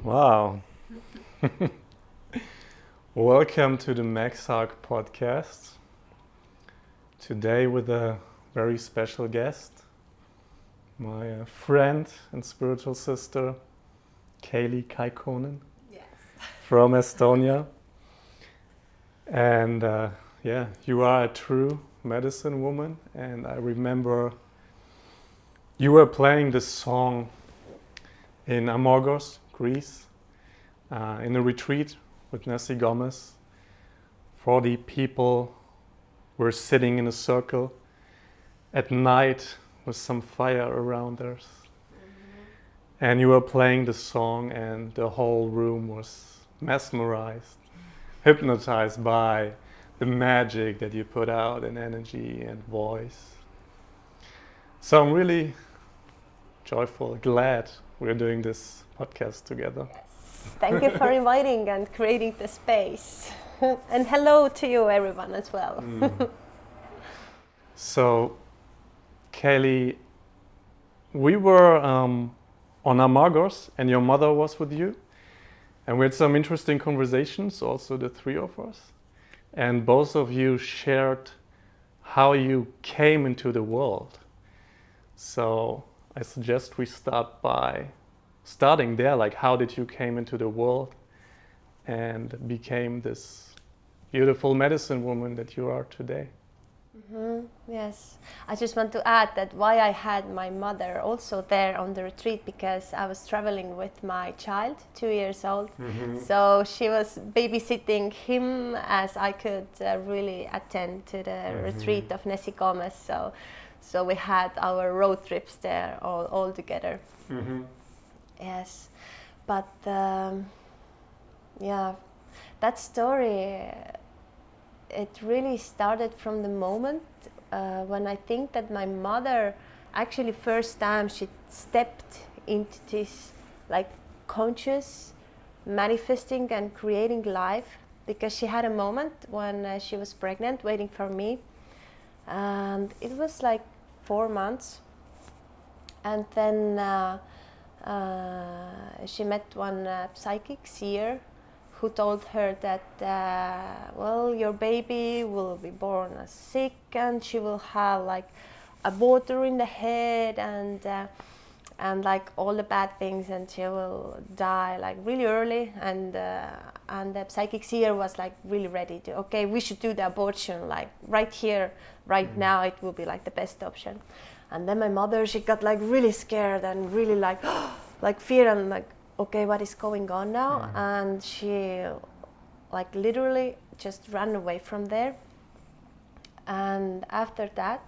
Wow. Welcome to the Max Hawk podcast. Today with a very special guest, my friend and spiritual sister, Keily Kaikkonen. Yes. From Estonia. And you are a true medicine woman. And I remember you were playing this song in Amorgos, Greece, in a retreat with Nessie Gomez. 40 people were sitting in a circle at night with some fire around us. Mm-hmm. And you were playing the song and the whole room was mesmerized, hypnotized by the magic that you put out in energy and voice. So I'm really joyful, glad we're doing this podcast together. Yes. Thank you for inviting and creating the space. And hello to you everyone as well. So, Keily, we were on Amorgos and your mother was with you. And we had some interesting conversations, also the three of us. And both of you shared how you came into the world. So I suggest we start by starting there, like how did you came into the world and became this beautiful medicine woman that you are today? Mm-hmm. Yes, I just want to add that why I had my mother also there on the retreat, because I was traveling with my child, 2 years old. Mm-hmm. So she was babysitting him as I could really attend to the retreat of Nessie Gomez. So we had our road trips there all together. Mm-hmm. Yes, but that story, it really started from the moment when I think that my mother actually first time she stepped into this like conscious manifesting and creating life, because she had a moment when she was pregnant waiting for me, and it was like 4 months, and then she met one psychic seer who told her that your baby will be born sick and she will have like a water in the head and like all the bad things, and she will die like really early, and the psychic seer was like really ready to, okay, we should do the abortion like right here, right now, it will be like the best option. And then my mother, she got like really scared and really like like fear and like, okay, what is going on now? And she like literally just ran away from there. And after that,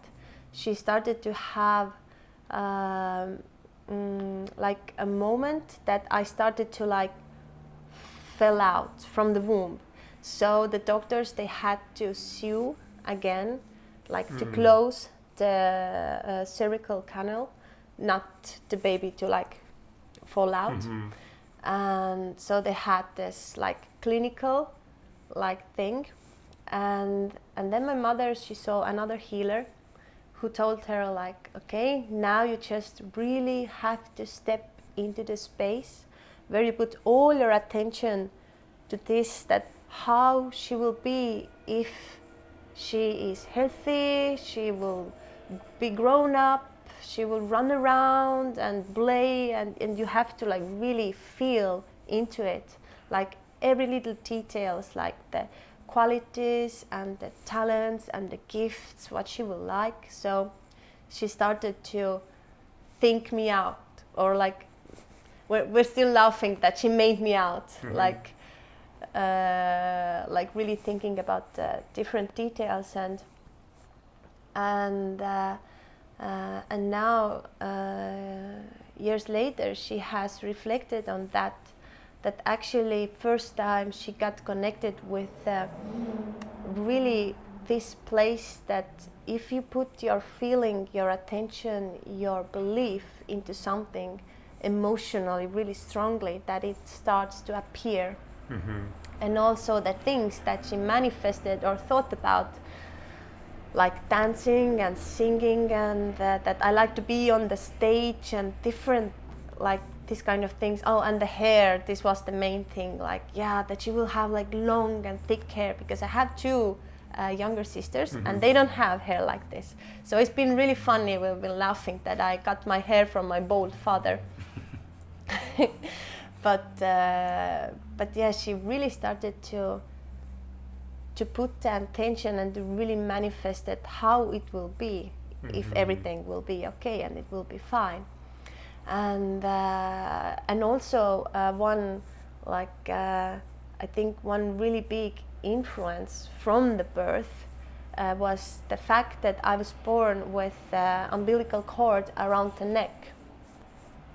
she started to have like a moment that I started to like fell out from the womb. So the doctors, they had to sew again, like to close the cervical canal, not the baby to like fall out. Mm-hmm. And so they had this like clinical like thing, and then my mother, she saw another healer who told her like, okay, now you just really have to step into the space where you put all your attention to this, that how she will be if she is healthy, she will be grown up, she will run around and play, and you have to like really feel into it, like every little details, like the qualities and the talents and the gifts, what she will like. So she started to think me out, or like we're still laughing that she made me out. Mm-hmm. Like really thinking about different details, and now years later she has reflected on that actually first time she got connected with really this place that if you put your feeling, your attention, your belief into something emotionally really strongly, that it starts to appear. Mm-hmm. And also the things that she manifested or thought about, like dancing and singing, and that I like to be on the stage and different like this kind of things. Oh, and the hair, this was the main thing, like, yeah, that you will have like long and thick hair, because I have two younger sisters and they don't have hair like this. So it's been really funny. We've been laughing that I got my hair from my bald father. But yeah, she really started to put the attention and to really manifested how it will be, if everything will be okay and it will be fine. And also one, like I think one really big influence from the birth was the fact that I was born with umbilical cord around the neck.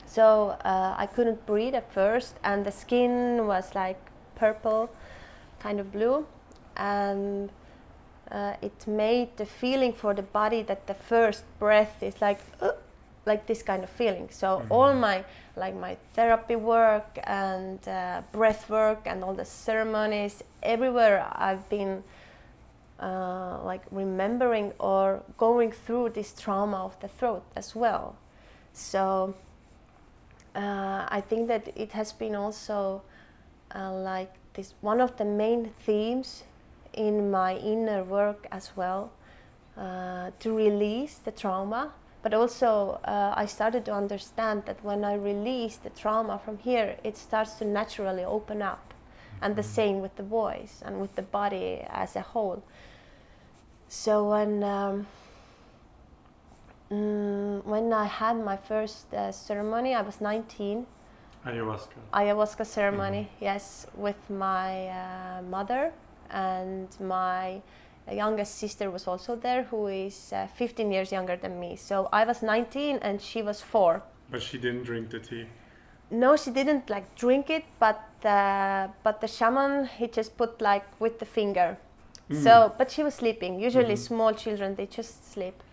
So I couldn't breathe at first, and the skin was like purple, kind of blue, and it made the feeling for the body that the first breath is like this kind of feeling. So all my therapy work and breath work and all the ceremonies, everywhere I've been like remembering or going through this trauma of the throat as well. So I think that it has been also like this one of the main themes in my inner work as well, to release the trauma. But also I started to understand that when I release the trauma from here, it starts to naturally open up. And the same with the voice and with the body as a whole. So when I had my first ceremony, I was 19. Ayahuasca ceremony, yes, with my mother, and my youngest sister was also there, who is 15 years younger than me. So I was 19 and she was 4. But she didn't drink the tea? No, she didn't like drink it, but the shaman, he just put like with the finger. So, but she was sleeping. Usually small children, they just sleep.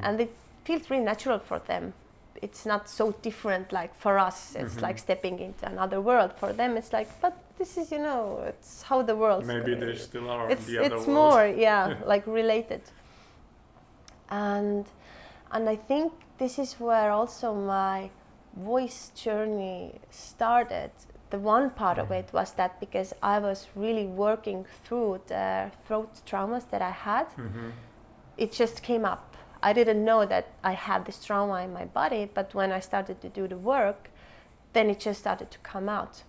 And it feels really natural for them. It's not so different like for us. It's like stepping into another world. For them, it's like, but this is, it's how the world. Maybe they still are. It's the other world. more, yeah, like related. And I think this is where also my voice journey started. The one part of it was that because I was really working through the throat traumas that I had, it just came up. I didn't know that I had this trauma in my body, but when I started to do the work, then it just started to come out.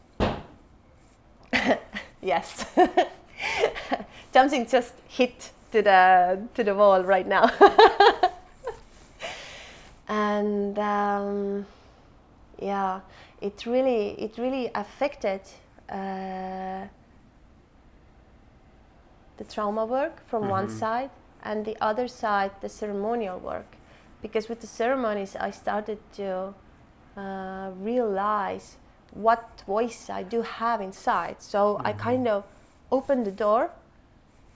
Yes. Something just hit to the wall right now. And yeah, it really affected the trauma work from one side, and the other side, the ceremonial work. Because with the ceremonies, I started to realize what voice I do have inside. So I kind of opened the door,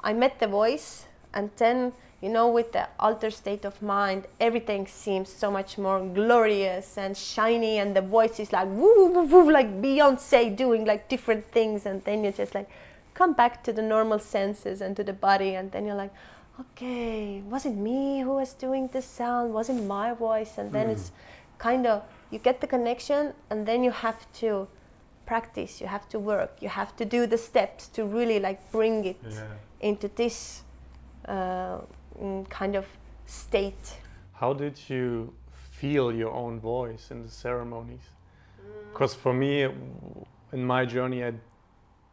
I met the voice, and then, with the altered state of mind, everything seems so much more glorious and shiny, and the voice is like woo, woo, woo, like Beyonce doing like different things, and then you just like come back to the normal senses and to the body, and then you're like, okay, was it me who was doing this sound? Was it my voice? And then it's kind of, you get the connection, and then you have to practice, you have to work, you have to do the steps to really like bring it into this kind of state. How did you feel your own voice in the ceremonies? Because for me, in my journey, I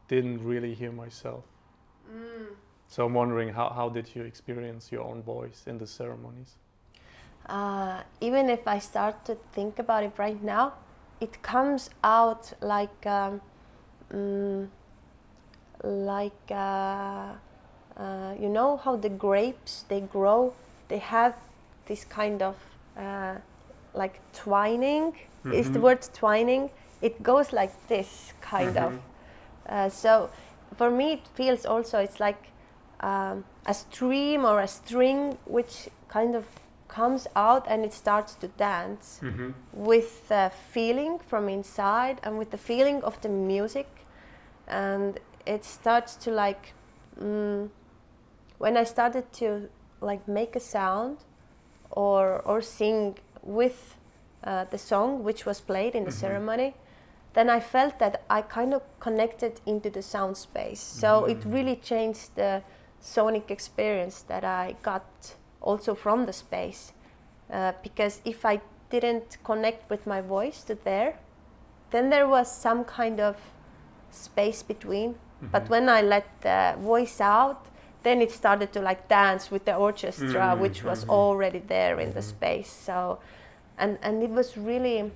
didn't really hear myself. So I'm wondering, how did you experience your own voice in the ceremonies? Even if I start to think about it right now, it comes out like how the grapes, they grow, they have this kind of like twining, is the word twining? It goes like this kind of. So for me it feels also, it's like a stream or a string which kind of comes out and it starts to dance with the feeling from inside and with the feeling of the music, and it starts to like when I started to like make a sound or sing with the song which was played in the ceremony, then I felt that I kind of connected into the sound space. So it really changed the sonic experience that I got also from the space. Because if I didn't connect with my voice to there, then there was some kind of space between. But when I let the voice out, then it started to like dance with the orchestra, which was already there in the space. So, and it was really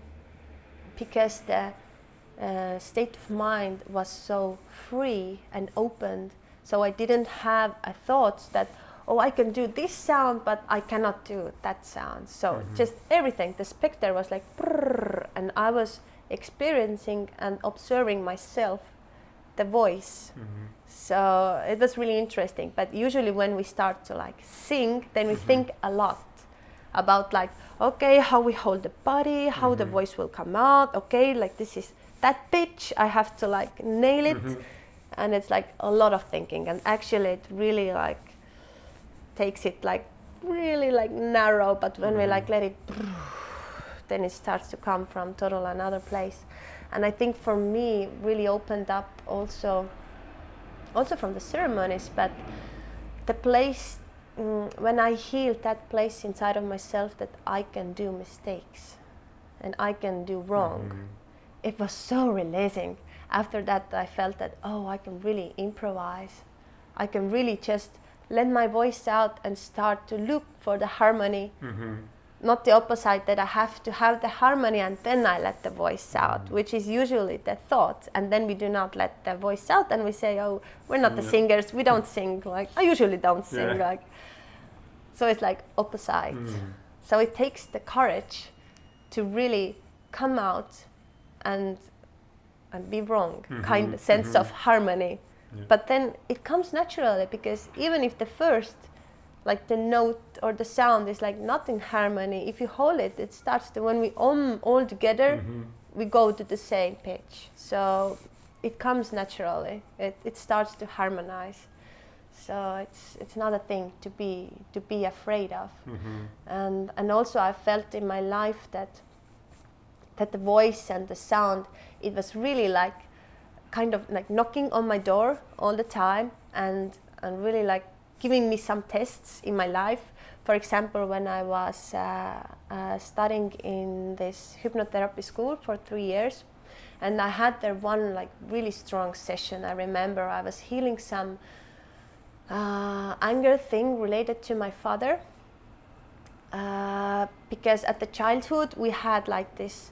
because the state of mind was so free and open. So I didn't have a thought that, oh, I can do this sound, but I cannot do that sound. So just everything, the spectre was like, brrr, and I was experiencing and observing myself, the voice. So it was really interesting. But usually when we start to like sing, then we think a lot about like, okay, how we hold the body, how the voice will come out. Okay, like this is that pitch, I have to like nail it. And it's like a lot of thinking. And actually it really like takes it like really like narrow. But when we like let it, then it starts to come from total another place. And I think for me really opened up also from the ceremonies, but the place when I healed that place inside of myself that I can do mistakes and I can do wrong. It was so releasing. After that I felt that, oh, I can really improvise. I can really just let my voice out and start to look for the harmony. Not the opposite, that I have to have the harmony and then I let the voice out, which is usually the thought. And then we do not let the voice out and we say, oh, we're not the singers, we don't sing. Like I usually don't sing. Like, so it's like opposite. So it takes the courage to really come out and be wrong, kind of sense of harmony. But then it comes naturally, because even if the first, like the note or the sound is like not in harmony, if you hold it, it starts to, when we all together, we go to the same pitch. So it comes naturally. It starts to harmonize. So it's not a thing to be afraid of. And also I felt in my life that the voice and the sound, it was really like kind of like knocking on my door all the time and really like giving me some tests in my life. For example, when I was studying in this hypnotherapy school for 3 years, and I had there one like really strong session. I remember I was healing some anger thing related to my father, because at the childhood we had like this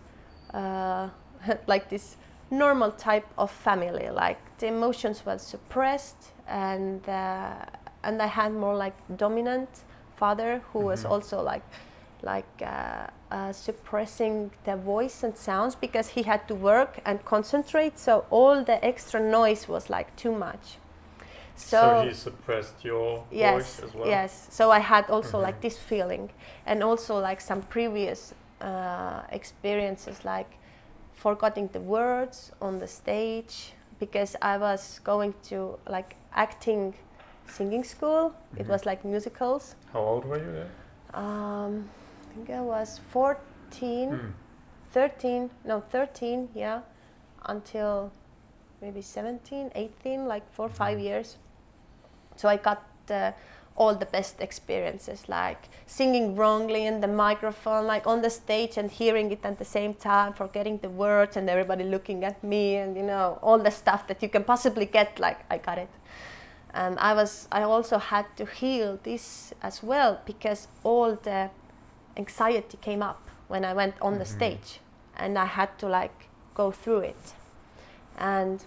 normal type of family, like the emotions were suppressed, and I had more like dominant father who was also suppressing the voice and sounds because he had to work and concentrate, so all the extra noise was like too much. So he suppressed your voice as well? Yes, so I had also like this feeling, and also like some previous experiences, like forgetting the words on the stage, because I was going to like acting singing school. It was like musicals. How old were you then? I think I was 13, 13, yeah, until maybe 17, 18, like 4 or 5 years. So I got all the best experiences, like singing wrongly in the microphone, like on the stage, and hearing it at the same time, forgetting the words and everybody looking at me, and you know, all the stuff that you can possibly get, like I got it. And I also had to heal this as well, because all the anxiety came up when I went on the stage, and I had to like go through it. And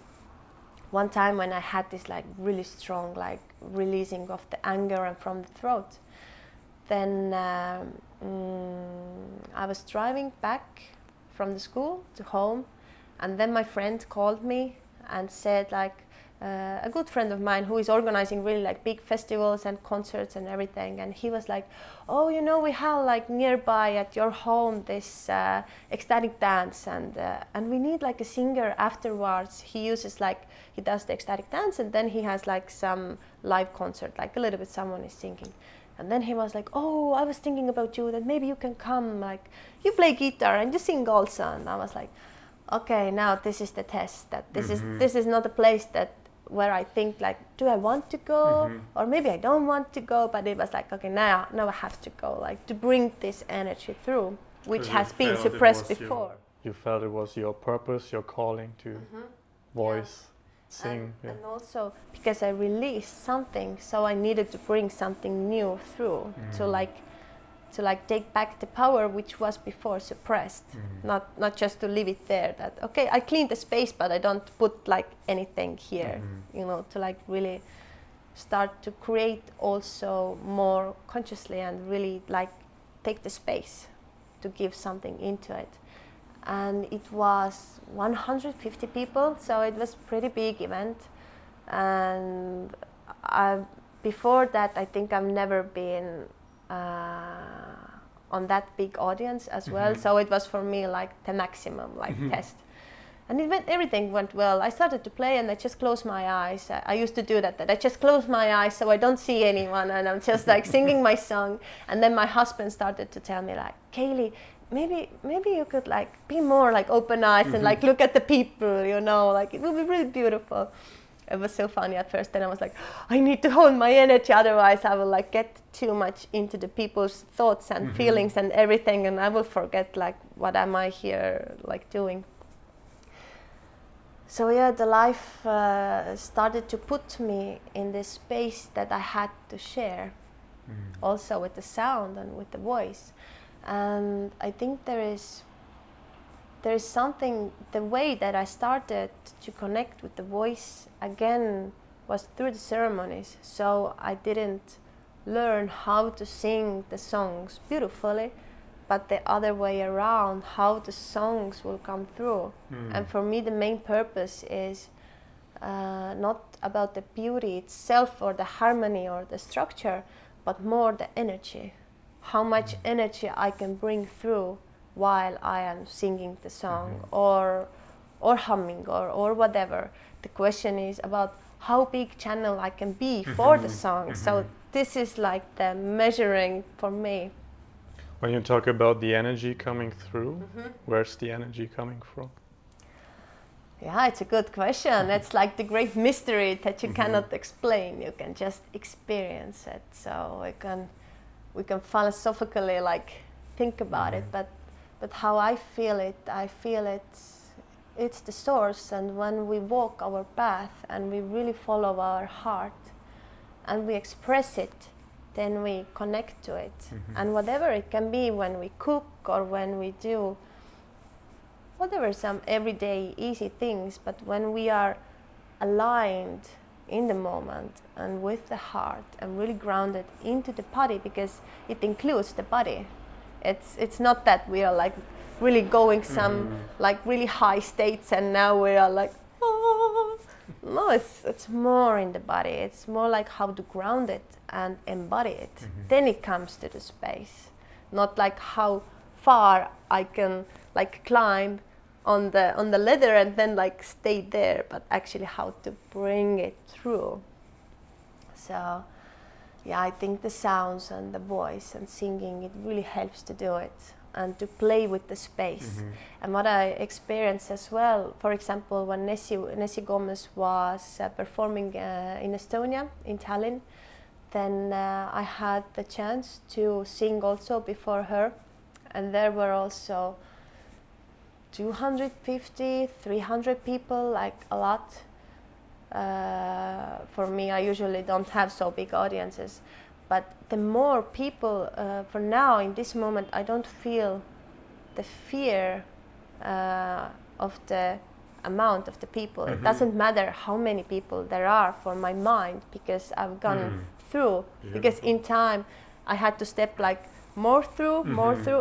one time when I had this like really strong like releasing of the anger and from the throat, then I was driving back from the school to home, and then my friend called me and said like, a good friend of mine who is organizing really like big festivals and concerts and everything, and he was like, oh, you know, we have like nearby at your home this ecstatic dance, and we need like a singer afterwards. He does the ecstatic dance, and then he has like some live concert, like a little bit someone is singing. And then he was like, oh, I was thinking about you, that maybe you can come, like you play guitar and you sing also. And I was like, okay, now this is the test, that this is not a place that where I think like, do I want to go, or maybe I don't want to go, but it was like, okay, now I have to go, like to bring this energy through, which has been suppressed before. You felt it was your purpose, your calling to voice, sing. And also because I released something, so I needed to bring something new through to like take back the power which was before suppressed, not just to leave it there, that okay, I clean the space but I don't put like anything here, you know, to like really start to create also more consciously and really like take the space to give something into it. And it was 150 people, so it was pretty big event. And before that, I think I've never been on that big audience as well. So it was for me like the maximum test. And everything went well. I started to play and I just closed my eyes. I used to do that I just close my eyes so I don't see anyone, and I'm just like singing my song. And then my husband started to tell me like, Kaylee, maybe you could like be more like open eyes and like look at the people, you know, like it will be really beautiful. It was so funny at first. Then I was like, I need to hold my energy, otherwise I will like get too much into the people's thoughts and feelings and everything, and I will forget like what am I here like doing. So yeah, the life started to put me in this space that I had to share, also with the sound and with the voice. And I think there is something, the way that I started to connect with the voice again was through the ceremonies. So I didn't learn how to sing the songs beautifully, but the other way around, how the songs will come through. And for me, the main purpose is not about the beauty itself or the harmony or the structure, but more the energy. How much energy I can bring through while I am singing the song or humming or whatever. The question is about how big channel I can be for the song. So this is like the measuring for me. When you talk about the energy coming through, where's the energy coming from? Yeah, it's a good question. It's like the great mystery that you cannot explain. You can just experience it. So we can philosophically like think about it, but how I feel it's the source. And when we walk our path and we really follow our heart and we express it, then we connect to it. And whatever it can be, when we cook or when we do whatever, some everyday easy things, but when we are aligned in the moment and with the heart and really grounded into the body, because it includes the body. It's not that we are like really going some like really high states and now we are like, oh. No, it's more in the body. It's more like how to ground it and embody it. Then it comes to the space, not like how far I can like climb on the ladder and then like stay there, but actually how to bring it through. So yeah, I think the sounds and the voice and singing, it really helps to do it and to play with the space. And what I experienced as well, for example, when Nessie Gomez was performing in Estonia, in Tallinn, then I had the chance to sing also before her, and there were also 250, 300 people, like a lot. For me, I usually don't have so big audiences, but the more people, for now, in this moment, I don't feel the fear of the amount of the people. It doesn't matter how many people there are for my mind, because I've gone through. Because in time, I had to step like more through,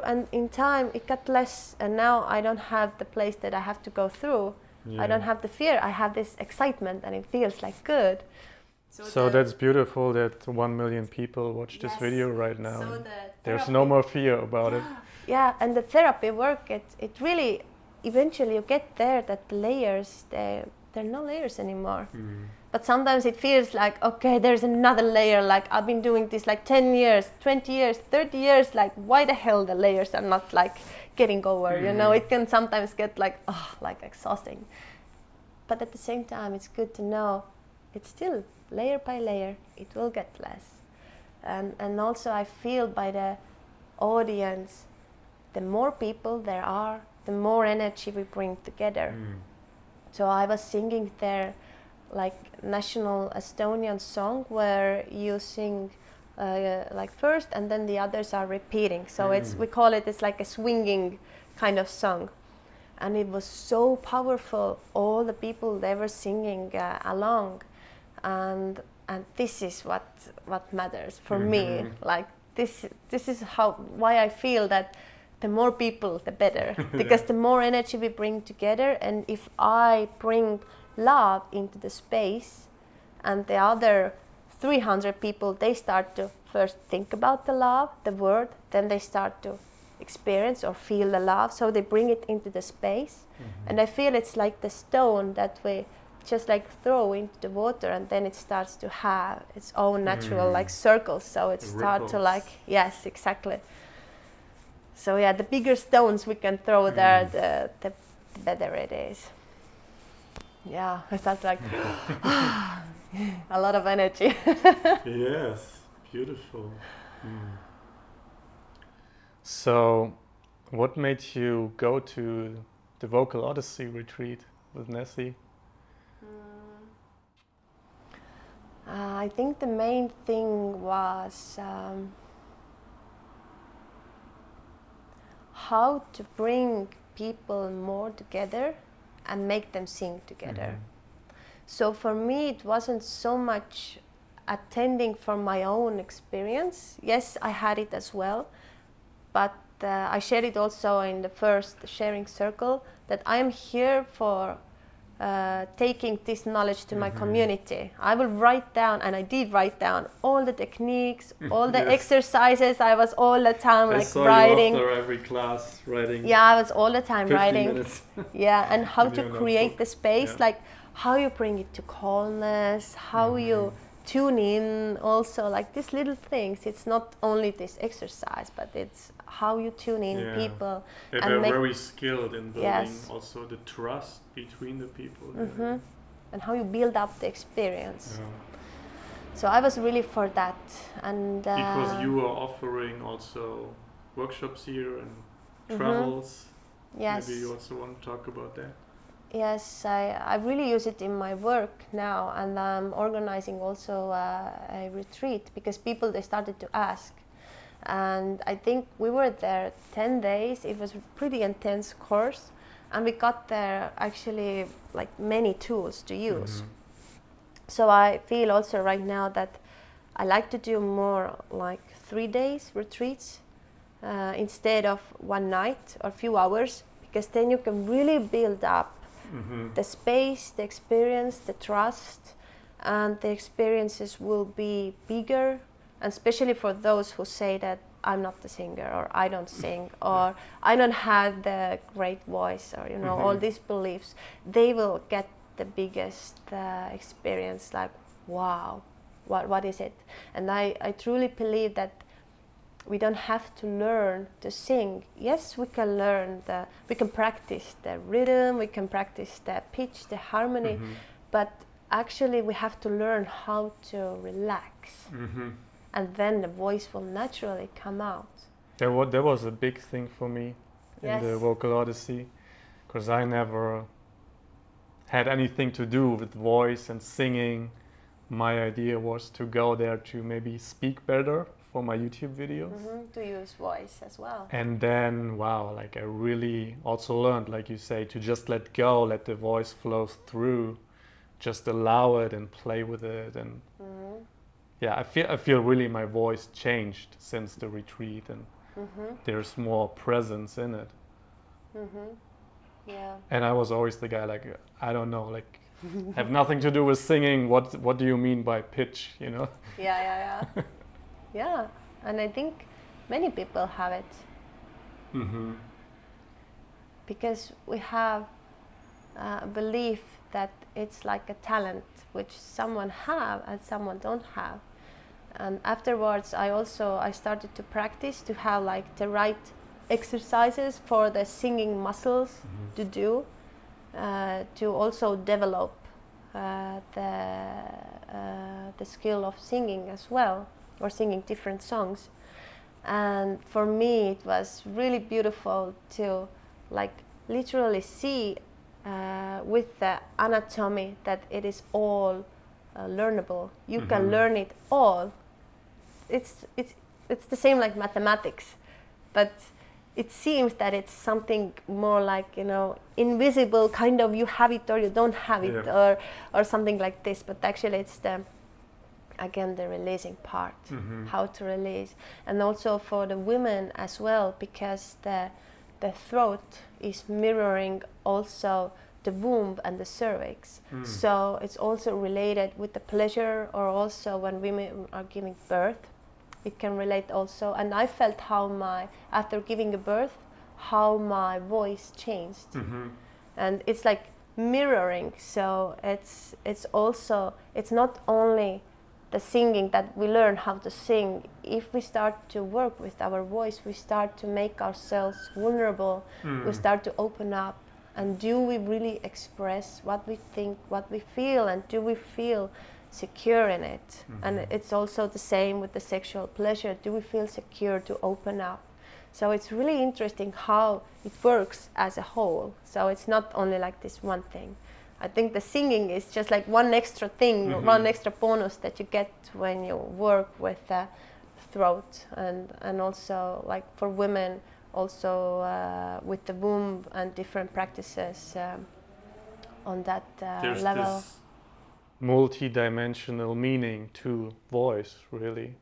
and in time it got less, and now I don't have the place that I have to go through. I don't have the fear, I have this excitement, and it feels like good. So that's beautiful that 1 million people watch this video right now. So there's no more fear about it. Yeah, and the therapy work, it really, eventually you get there that the layers, there are no layers anymore. But sometimes it feels like, okay, there's another layer, like I've been doing this like 10 years, 20 years, 30 years, like why the hell the layers are not like getting over, you know? It can sometimes get like, oh, like exhausting. But at the same time, it's good to know it's still layer by layer, it will get less. And also I feel by the audience, the more people there are, the more energy we bring together. So I was singing there like national Estonian song where you sing like first and then the others are repeating. So we call it's like a swinging kind of song. And it was so powerful, all the people, they were singing along. And this is what matters for me. Like this is why I feel that the more people, the better. Because the more energy we bring together, and if I bring love into the space and the other 300 people, they start to first think about the love, the word, then they start to experience or feel the love, so they bring it into the space. And I feel it's like the stone that we just like throw into the water, and then it starts to have its own natural like circles, so it starts to like, yes, exactly. So yeah, the bigger stones we can throw there, the better it is. Yeah, I felt like a lot of energy. Yes, beautiful. So, what made you go to the Vocal Odyssey retreat with Nessie? I think the main thing was how to bring people more together and make them sing together. So for me, it wasn't so much attending for my own experience. Yes, I had it as well, but I shared it also in the first sharing circle that I am here for taking this knowledge to my community. I will write down, and I did write down all the techniques, all the exercises. I was all the time like writing. You after every class writing. Yeah, I was all the time 50 writing. minutes. Yeah, and how to create notebook. the space, like how you bring it to calmness, how you tune in also, like these little things. It's not only this exercise, but it's how you tune in people. Yeah, and they're very skilled in building Yes. also the trust between the people. And how you build up the experience. So I was really for that. And because you are offering also workshops here and travels. Yes. Maybe you also want to talk about that. Yes, I really use it in my work now, and I'm organizing also a retreat because people, they started to ask. And I think we were there 10 days. It was a pretty intense course, and we got there actually like many tools to use. So I feel also right now that I like to do more like 3 days retreats instead of one night or few hours, because then you can really build up the space, the experience, the trust, and the experiences will be bigger. And especially for those who say that I'm not the singer, or I don't sing, or I don't have the great voice, or all these beliefs, they will get the biggest experience, like, wow, what is it? And I truly believe that we don't have to learn to sing. Yes, we can learn we can practice the rhythm, we can practice the pitch, the harmony, but actually we have to learn how to relax. And then the voice will naturally come out. That was a big thing for me in the Vocal Odyssey, because I never had anything to do with voice and singing. My idea was to go there to maybe speak better for my YouTube videos. To use voice as well. And then, wow, like I really also learned, like you say, to just let go, let the voice flow through, just allow it and play with it. And yeah, I feel really my voice changed since the retreat, and there's more presence in it. Yeah. And I was always the guy like, I don't know, like have nothing to do with singing. What do you mean by pitch? Yeah. Yeah, and I think many people have it. Because we have belief that it's like a talent which someone have and someone don't have. And afterwards I started to practice to have like the right exercises for the singing muscles to do, to also develop the skill of singing as well, or singing different songs. And for me it was really beautiful to like literally see with the anatomy that it is all learnable. You can learn it all. It's the same like mathematics, but it seems that it's something more like, you know, invisible, kind of you have it or you don't have it, or something like this. But actually it's the releasing part, how to release. And also for the women as well, because the throat is mirroring also the womb and the cervix. So it's also related with the pleasure, or also when women are giving birth, it can relate also. And I felt after giving a birth, how my voice changed. And it's like mirroring. So it's also, it's not only the singing that we learn how to sing. If we start to work with our voice, we start to make ourselves vulnerable. We start to open up. And do we really express what we think, what we feel, and do we feel secure in it? And it's also the same with the sexual pleasure. Do we feel secure to open up? So it's really interesting how it works as a whole. So it's not only like this one thing. I think the singing is just like one extra thing, one extra bonus that you get when you work with the throat, and also like for women, also with the womb and different practices on that There's level. This multi-dimensional meaning to voice, really.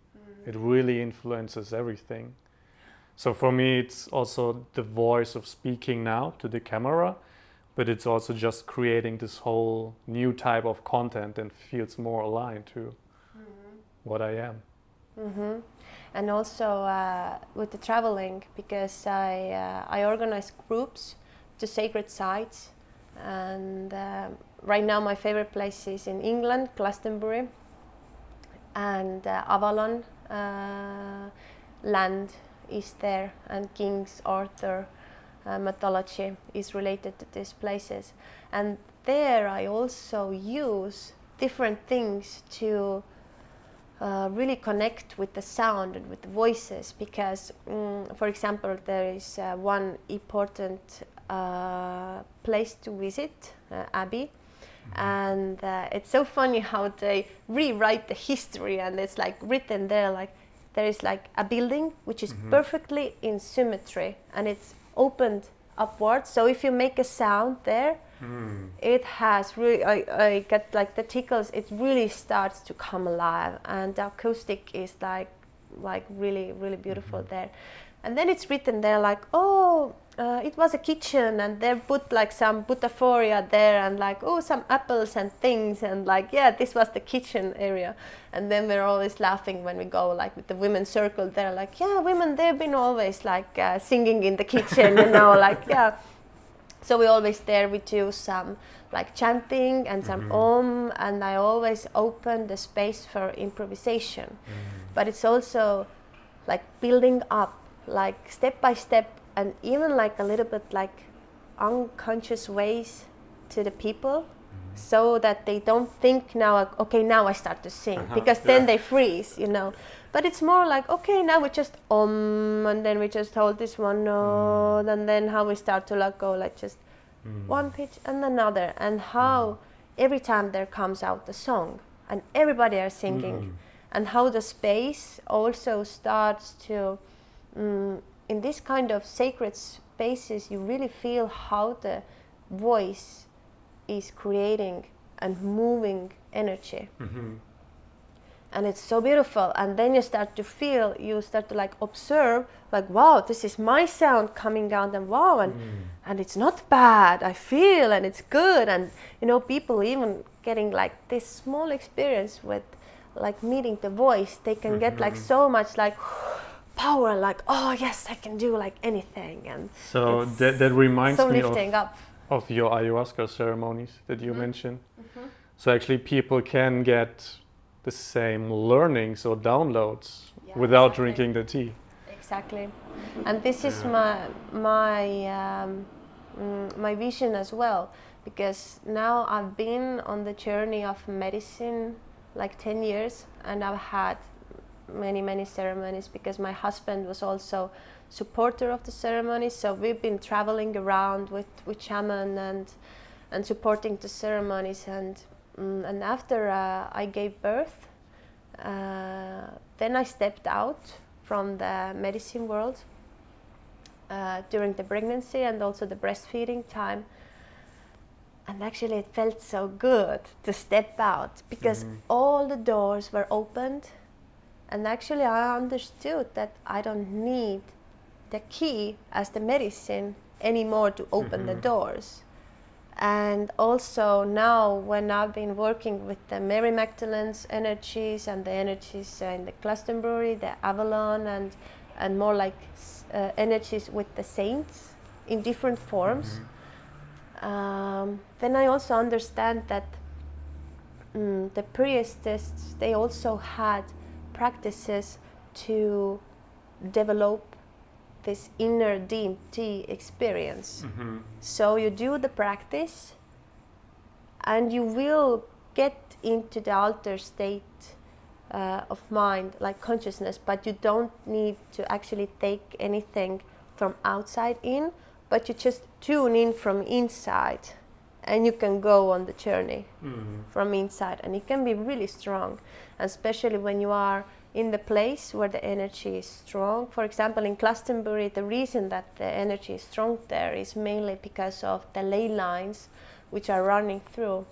It really influences everything. So for me, it's also the voice of speaking now to the camera, but it's also just creating this whole new type of content and feels more aligned to what I am. And also with the traveling, because I organize groups to sacred sites, and right now my favorite place is in England, Glastonbury, and Avalon land is there, and King's Arthur mythology is related to these places. And there I also use different things to really connect with the sound and with the voices, because for example there is one important place to visit, Abbey, and it's so funny how they rewrite the history, and it's like written there, like there is like a building which is perfectly in symmetry, and it's opened upwards, so if you make a sound there, it has really, I get like the tickles, it really starts to come alive, and the acoustic is like really beautiful there. And then it's written there like, it was a kitchen, and they put like some butaphoria there, and like, some apples and things, and like, this was the kitchen area. And then we're always laughing when we go like with the women's circle, they're like, women, they've been always like singing in the kitchen, you know, like, So we always there, we do some like chanting and some om, and I always open the space for improvisation. But it's also like building up, like step by step, and even like a little bit like unconscious ways to the people, so that they don't think now, okay, now I start to sing, because then they freeze, you know. But it's more like, okay, now we just and then we just hold this one note, and then how we start to like go like just one pitch and another, and how every time there comes out the song and everybody are singing, and how the space also starts to in this kind of sacred spaces, you really feel how the voice is creating and moving energy. And it's so beautiful. And then you start to like observe, like, wow, this is my sound coming out, and wow, and it's not bad, I feel, and it's good. And you know, people even getting like this small experience with like meeting the voice, they can get like so much like power, like, oh yes, I can do like anything. And so that reminds so me lifting of up. of your ayahuasca ceremonies that you mentioned. Mm-hmm. So actually people can get the same learnings or downloads without drinking the tea. Exactly. And this is my vision as well, because now I've been on the journey of medicine like 10 years, and I've had many ceremonies because my husband was also supporter of the ceremonies, so we've been traveling around with shaman and supporting the ceremonies, and after I gave birth, then I stepped out from the medicine world during the pregnancy and also the breastfeeding time. And actually it felt so good to step out because all the doors were opened, and actually I understood that I don't need the key as the medicine anymore to open the doors. And also now when I've been working with the Mary Magdalene's energies and the energies in the Glastonbury, the Avalon, and more like energies with the saints in different forms, then I also understand that the priestesses, they also had practices to develop this inner DMT experience. So you do the practice and you will get into the altered state of mind, like consciousness, but you don't need to actually take anything from outside in, but you just tune in from inside, and you can go on the journey from inside, and it can be really strong, especially when you are in the place where the energy is strong. For example, in Glastonbury, the reason that the energy is strong there is mainly because of the ley lines which are running through.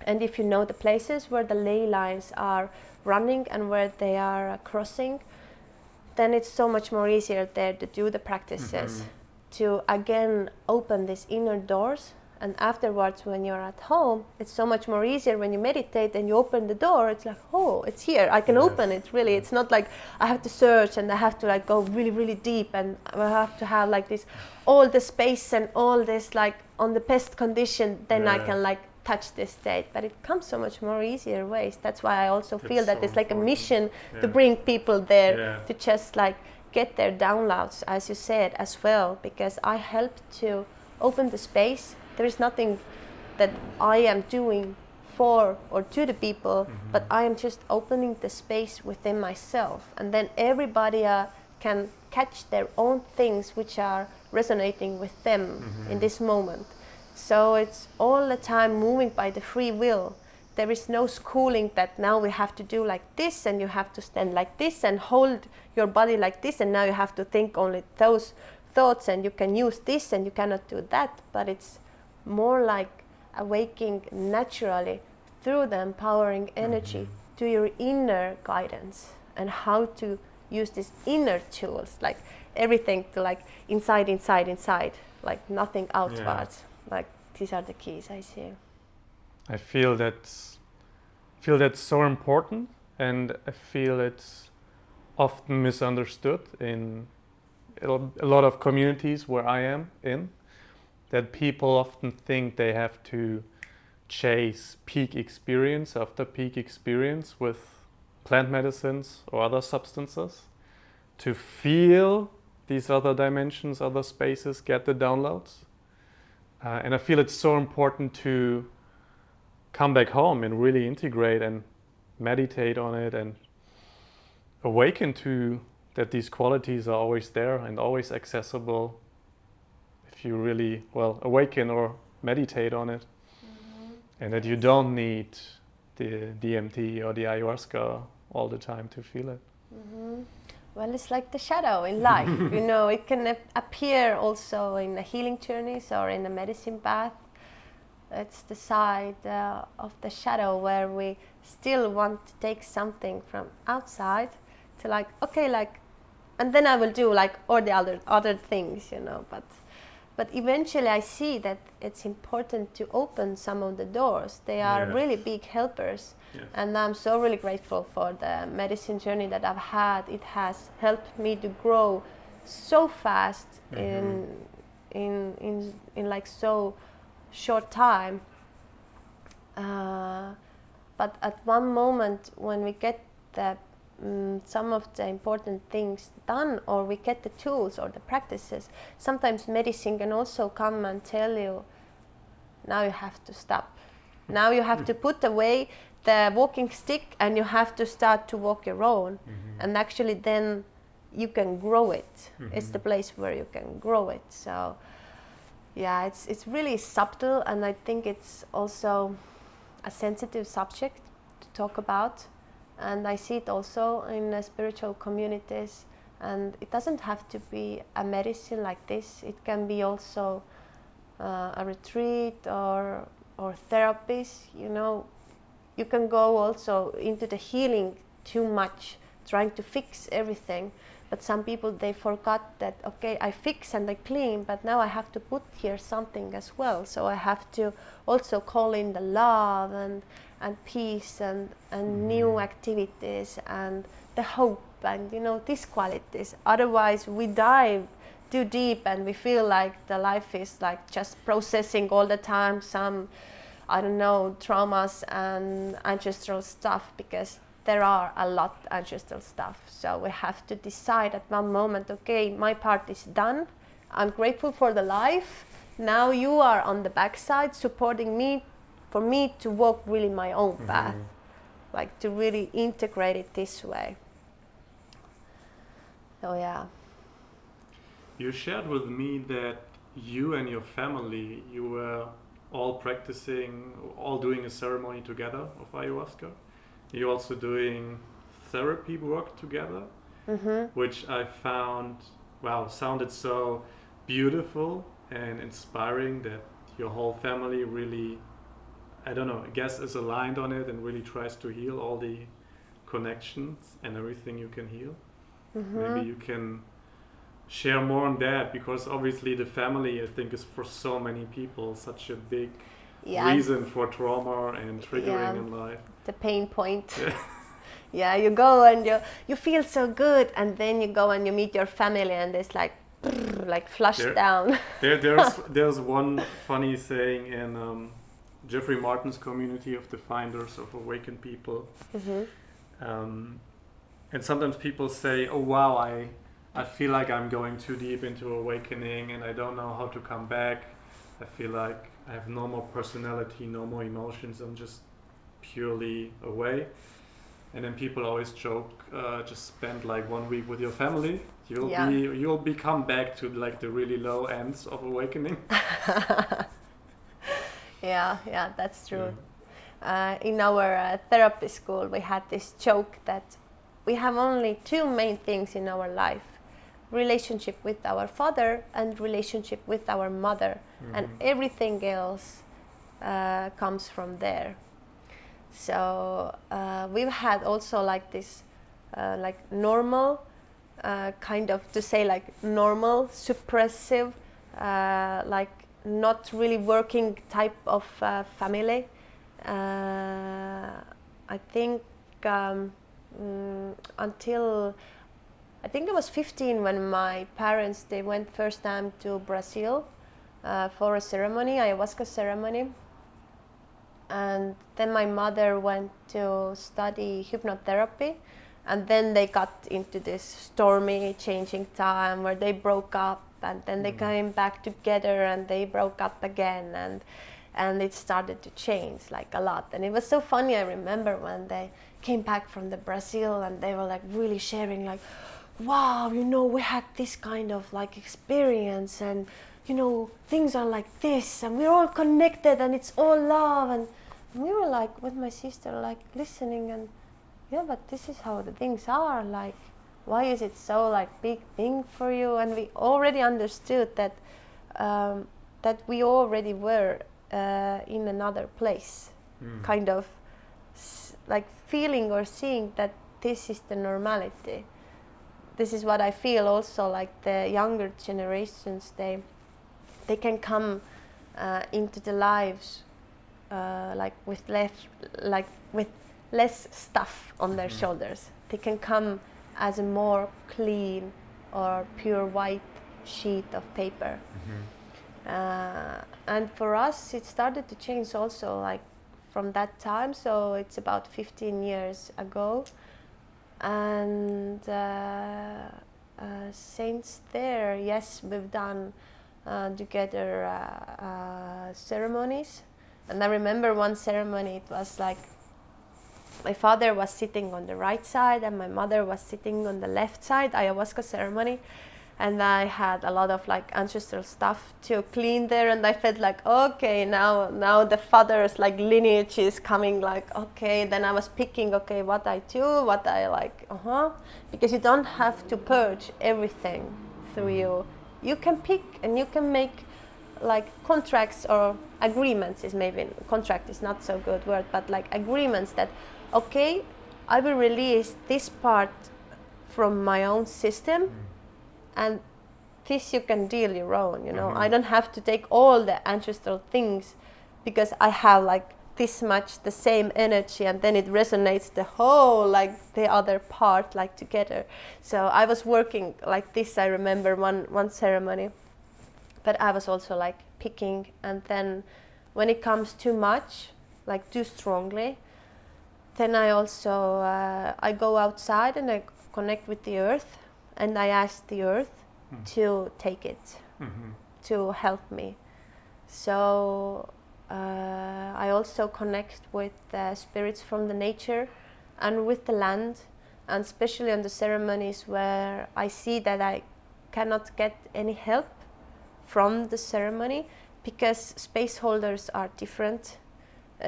And if you know the places where the ley lines are running and where they are crossing, then it's so much more easier there to do the practices, to again open these inner doors. And afterwards, when you're at home, it's so much more easier when you meditate and you open the door. It's like, oh, it's here. I can open it, really. It's not like I have to search and I have to like go really deep, and I have to have like this, all the space and all this like on the best condition, then I can like touch this state. But it comes so much more easier ways. That's why I also feel that it's like a mission to bring people there to just like get their downloads, as you said, as well, because I help to open the space. There is nothing that I am doing for or to the people, but I am just opening the space within myself, and then everybody can catch their own things which are resonating with them in this moment. So it's all the time moving by the free will. There is no schooling that now we have to do like this, and you have to stand like this and hold your body like this, and now you have to think only those thoughts, and you can use this and you cannot do that. But it's more like awaking naturally through the empowering energy to your inner guidance, and how to use these inner tools, like everything to like inside, like nothing outwards. Like these are the keys I see. I feel that's so important, and I feel it's often misunderstood in a lot of communities where I am in, that people often think they have to chase peak experience after peak experience with plant medicines or other substances to feel these other dimensions, other spaces, get the downloads. And I feel it's so important to come back home and really integrate and meditate on it and awaken to that these qualities are always there and always accessible if you really, awaken or meditate on it. And that you don't need the DMT or the ayahuasca all the time to feel it. Well, it's like the shadow in life. You know, it can appear also in the healing journeys or in the medicine bath. It's the side of the shadow where we still want to take something from outside to like, okay, like, and then I will do like all the other things, you know. But eventually I see that it's important to open some of the doors. They are really big helpers. And I'm so really grateful for the medicine journey that I've had. It has helped me to grow so fast in like so short time. But at one moment when we get the some of the important things done, or we get the tools or the practices, sometimes medicine can also come and tell you, now you have to stop. Now you have to put away the walking stick and you have to start to walk your own. And actually then you can grow it. It's the place where you can grow it. So yeah, it's really subtle, and I think it's also a sensitive subject to talk about. And I see it also in spiritual communities, and it doesn't have to be a medicine like this. It can be also a retreat or therapies. You know, you can go also into the healing too much, trying to fix everything. But some people, they forgot that, okay, I fix and I clean, but now I have to put here something as well. So I have to also call in the love and peace and new activities and the hope and, you know, these qualities. Otherwise we dive too deep and we feel like the life is like just processing all the time some, I don't know, traumas and ancestral stuff, because there are a lot ancestral stuff. So we have to decide at one moment, okay, my part is done. I'm grateful for the life. Now you are on the backside supporting me, for me to walk really my own path, like to really integrate it this way. So yeah. You shared with me that you and your family, you were all practicing, all doing a ceremony together of ayahuasca. You're also doing therapy work together, which I found, wow, sounded so beautiful and inspiring that your whole family really, I don't know, I guess is aligned on it and really tries to heal all the connections and everything you can heal. Maybe you can share more on that, because obviously the family, I think, is for so many people such a big reason for trauma and triggering in life. The pain point. Yeah, you go and you feel so good, and then you go and you meet your family and it's like flush down. There's one funny saying in Jeffrey Martin's community of the Finders of Awakened People. And sometimes people say, oh wow, I feel like I'm going too deep into awakening and I don't know how to come back. I feel like I have no more personality, no more emotions, I'm just purely away. And then people always joke, just spend like 1 week with your family, you'll become back to like the really low ends of awakening. Yeah, that's true. In our therapy school we had this joke that we have only 2 main things in our life: relationship with our father and relationship with our mother, and everything else comes from there. So we've had also like this like normal kind of, to say like normal suppressive like not really working type of family. I think until I think I was 15 when my parents, they went first time to Brazil for a ceremony, ayahuasca ceremony. And then my mother went to study hypnotherapy, and then they got into this stormy changing time where they broke up, and then they came back together and they broke up again, and it started to change like a lot. And it was so funny, I remember when they came back from the Brazil and they were like really sharing like, wow, you know, we had this kind of like experience, and you know, things are like this, and we're all connected, and it's all love. And we were like, with my sister, like listening, and yeah, but this is how the things are. Like, why is it so like big thing for you? And we already understood that that we already were in another place, kind of like feeling or seeing that this is the normality. This is what I feel also, like the younger generations, they can come into the lives like with less stuff on their shoulders. They can come as a more clean or pure white sheet of paper. And for us, it started to change also, like from that time. So it's about 15 years ago, and since there, yes, we've done together ceremonies. And I remember one ceremony. It was like my father was sitting on the right side and my mother was sitting on the left side, ayahuasca ceremony. And I had a lot of like ancestral stuff to clean there, and I felt like, okay, now the father's like lineage is coming, like, okay. Then I was picking, okay, what I do, what I like, because you don't have to purge everything through you. You can pick and you can make like contracts or agreements. Is maybe contract is not so good word, but like agreements that, okay, I will release this part from my own system. And this you can deal your own, you know. I don't have to take all the ancestral things because I have like this much the same energy, and then it resonates the whole, like the other part, like together. So I was working like this. I remember one ceremony, but I was also like picking, and then when it comes too much, like too strongly, then I also I go outside and I connect with the earth. And I asked the earth to take it, to help me. So I also connect with the spirits from the nature and with the land, and especially on the ceremonies where I see that I cannot get any help from the ceremony, because space holders are different.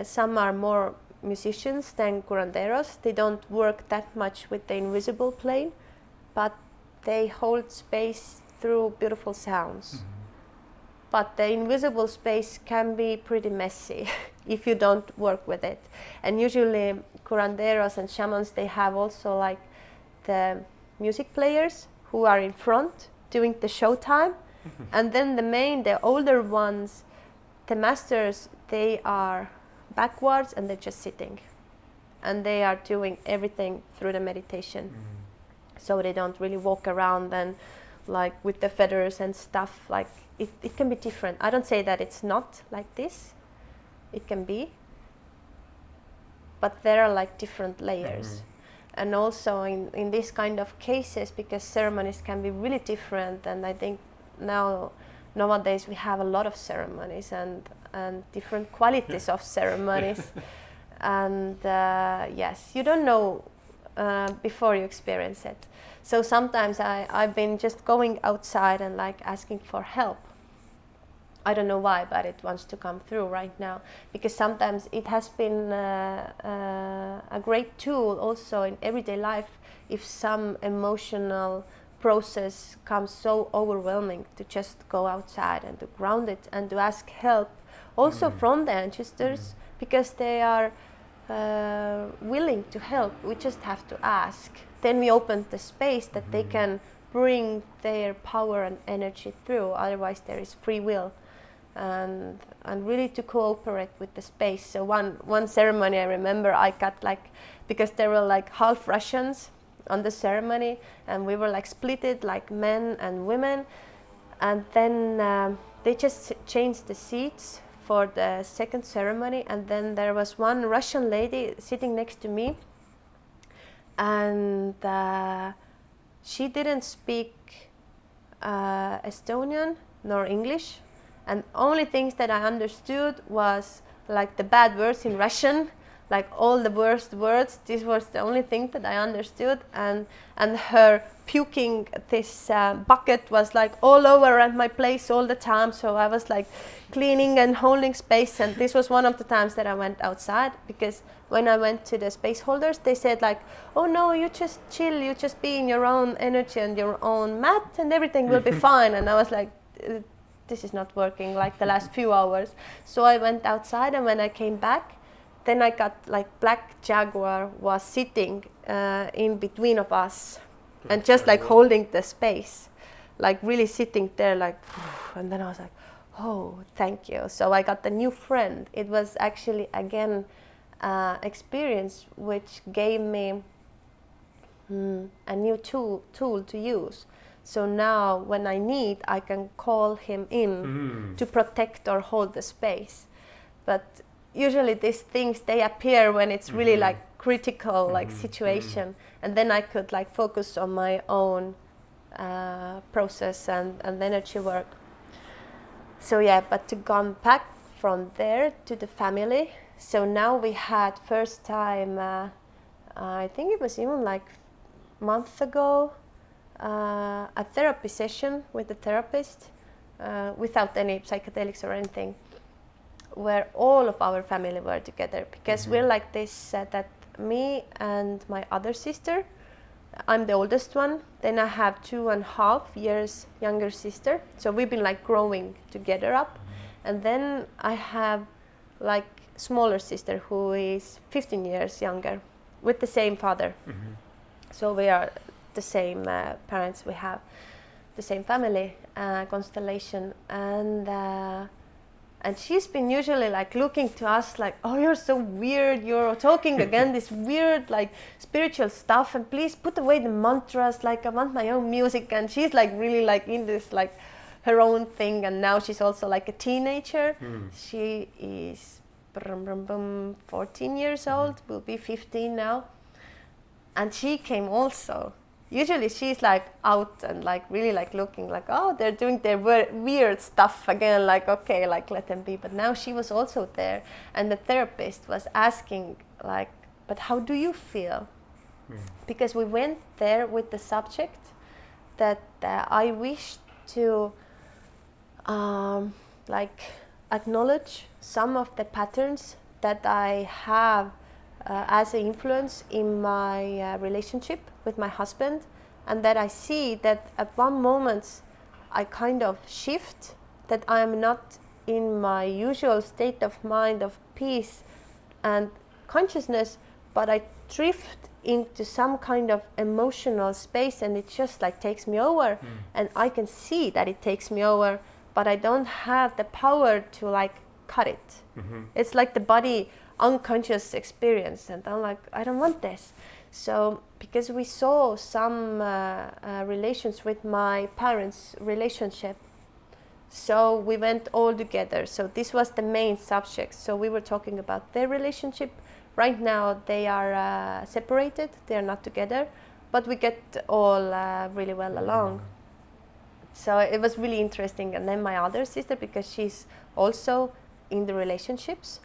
Some are more musicians than curanderos. They don't work that much with the invisible plane, but they hold space through beautiful sounds. But the invisible space can be pretty messy if you don't work with it. And usually curanderos and shamans, they have also like the music players who are in front doing the showtime. And then the older ones, the masters, they are backwards and they're just sitting. And they are doing everything through the meditation. So they don't really walk around and like with the feathers and stuff. Like it can be different. I don't say that it's not like this. It can be. But there are like different layers. And also in this kind of cases, because ceremonies can be really different, and I think nowadays we have a lot of ceremonies and different qualities of ceremonies. And yes, you don't know before you experience it. So sometimes I've been just going outside and like asking for help. I don't know why, but it wants to come through right now, because sometimes it has been a great tool also in everyday life if some emotional process comes so overwhelming, to just go outside and to ground it and to ask help also from the ancestors, because they are willing to help. We just have to ask. Then we open the space that they can bring their power and energy through. Otherwise there is free will, and really to cooperate with the space. So one ceremony I remember, I got like, because there were like half Russians on the ceremony, and we were like splitted like men and women, and then they just changed the seats for the second ceremony. And then there was one Russian lady sitting next to me, and she didn't speak Estonian nor English, and only things that I understood was like the bad words in Russian, like all the worst words. This was the only thing that I understood, and her puking this bucket was like all over at my place all the time. So I was like cleaning and holding space, and this was one of the times that I went outside, because when I went to the space holders, they said like, oh no, you just chill, you just be in your own energy and your own mat and everything will be fine. And I was like, this is not working, like the last few hours. So I went outside, and when I came back, then I got like black jaguar was sitting in between of us, and just like holding the space, like really sitting there like, and then I was like, oh, thank you. So I got a new friend. It was actually again experience which gave me a new tool to use. So now when I need, I can call him in to protect or hold the space. But usually these things, they appear when it's really like critical like situation, and then I could like focus on my own process and energy work. So yeah, but to come back from there to the family, so now we had first time, I think it was even like month ago, a therapy session with the therapist without any psychedelics or anything, where all of our family were together, because we're like this, that me and my other sister, I'm the oldest one, then I have 2.5 years younger sister, so we've been like growing together up, and then I have like smaller sister who is 15 years younger with the same father. So we are the same parents, we have the same family constellation, and she's been usually like looking to us like, oh, you're so weird, you're talking again this weird like spiritual stuff, and please put away the mantras, like I want my own music. And she's like really like in this like her own thing, and now she's also like a teenager. She is 14 years old, will be 15 now, and she came also. Usually she's like out and like really like looking like, oh, they're doing their weird stuff again, like okay, like let them be. But now she was also there, and the therapist was asking like, but how do you feel? Because we went there with the subject that I wish to like acknowledge some of the patterns that I have as an influence in my relationship with my husband, and that I see that at one moment I kind of shift, that I'm not in my usual state of mind of peace and consciousness, but I drift into some kind of emotional space, and it just like takes me over, and I can see that it takes me over, but I don't have the power to like cut it. It's like the body unconscious experience, and I'm like, I don't want this. So because we saw some relations with my parents' relationship, so we went all together. So this was the main subject. So we were talking about their relationship. Right now they are separated, they are not together, but we get all really well along. So it was really interesting. And then my other sister, because she's also in the relationships,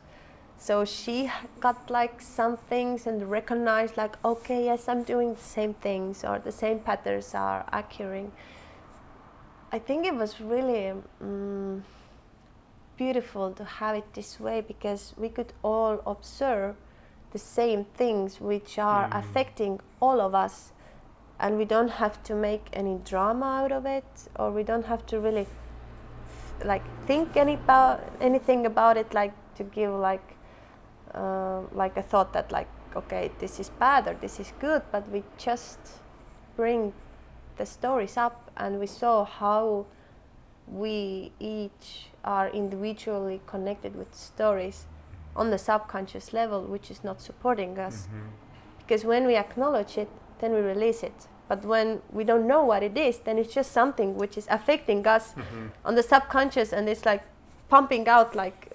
so she got like some things and recognized like, okay, yes, I'm doing the same things, or the same patterns are occurring. I think it was really beautiful to have it this way, because we could all observe the same things which are affecting all of us, and we don't have to make any drama out of it, or we don't have to really like think anything about it, like to give like a thought that like, okay, this is bad or this is good, but we just bring the stories up, and we saw how we each are individually connected with stories on the subconscious level, which is not supporting us. Because when we acknowledge it, then we release it. But when we don't know what it is, then it's just something which is affecting us on the subconscious, and it's like pumping out like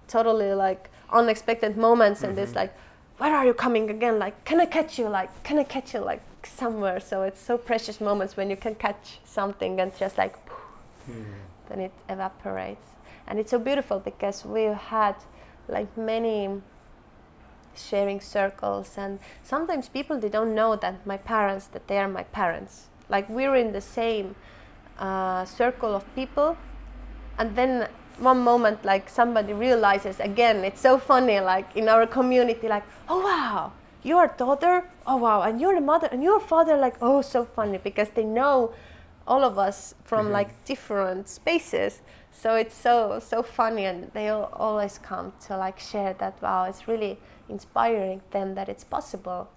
totally like unexpected moments, and it's like, where are you coming again? Like, can I catch you? Like, can I catch you? Like somewhere. So it's so precious moments when you can catch something and just like, then it evaporates. And it's so beautiful because we've had like many sharing circles, and sometimes people, they don't know that that they are my parents. Like we're in the same circle of people, and then one moment like somebody realizes again, it's so funny, like in our community, like, oh wow, you're a daughter, oh wow, and you're a mother, and you're a father, like, oh, so funny, because they know all of us from like different spaces. So it's so funny, and they always come to like share that, wow, it's really inspiring them that it's possible.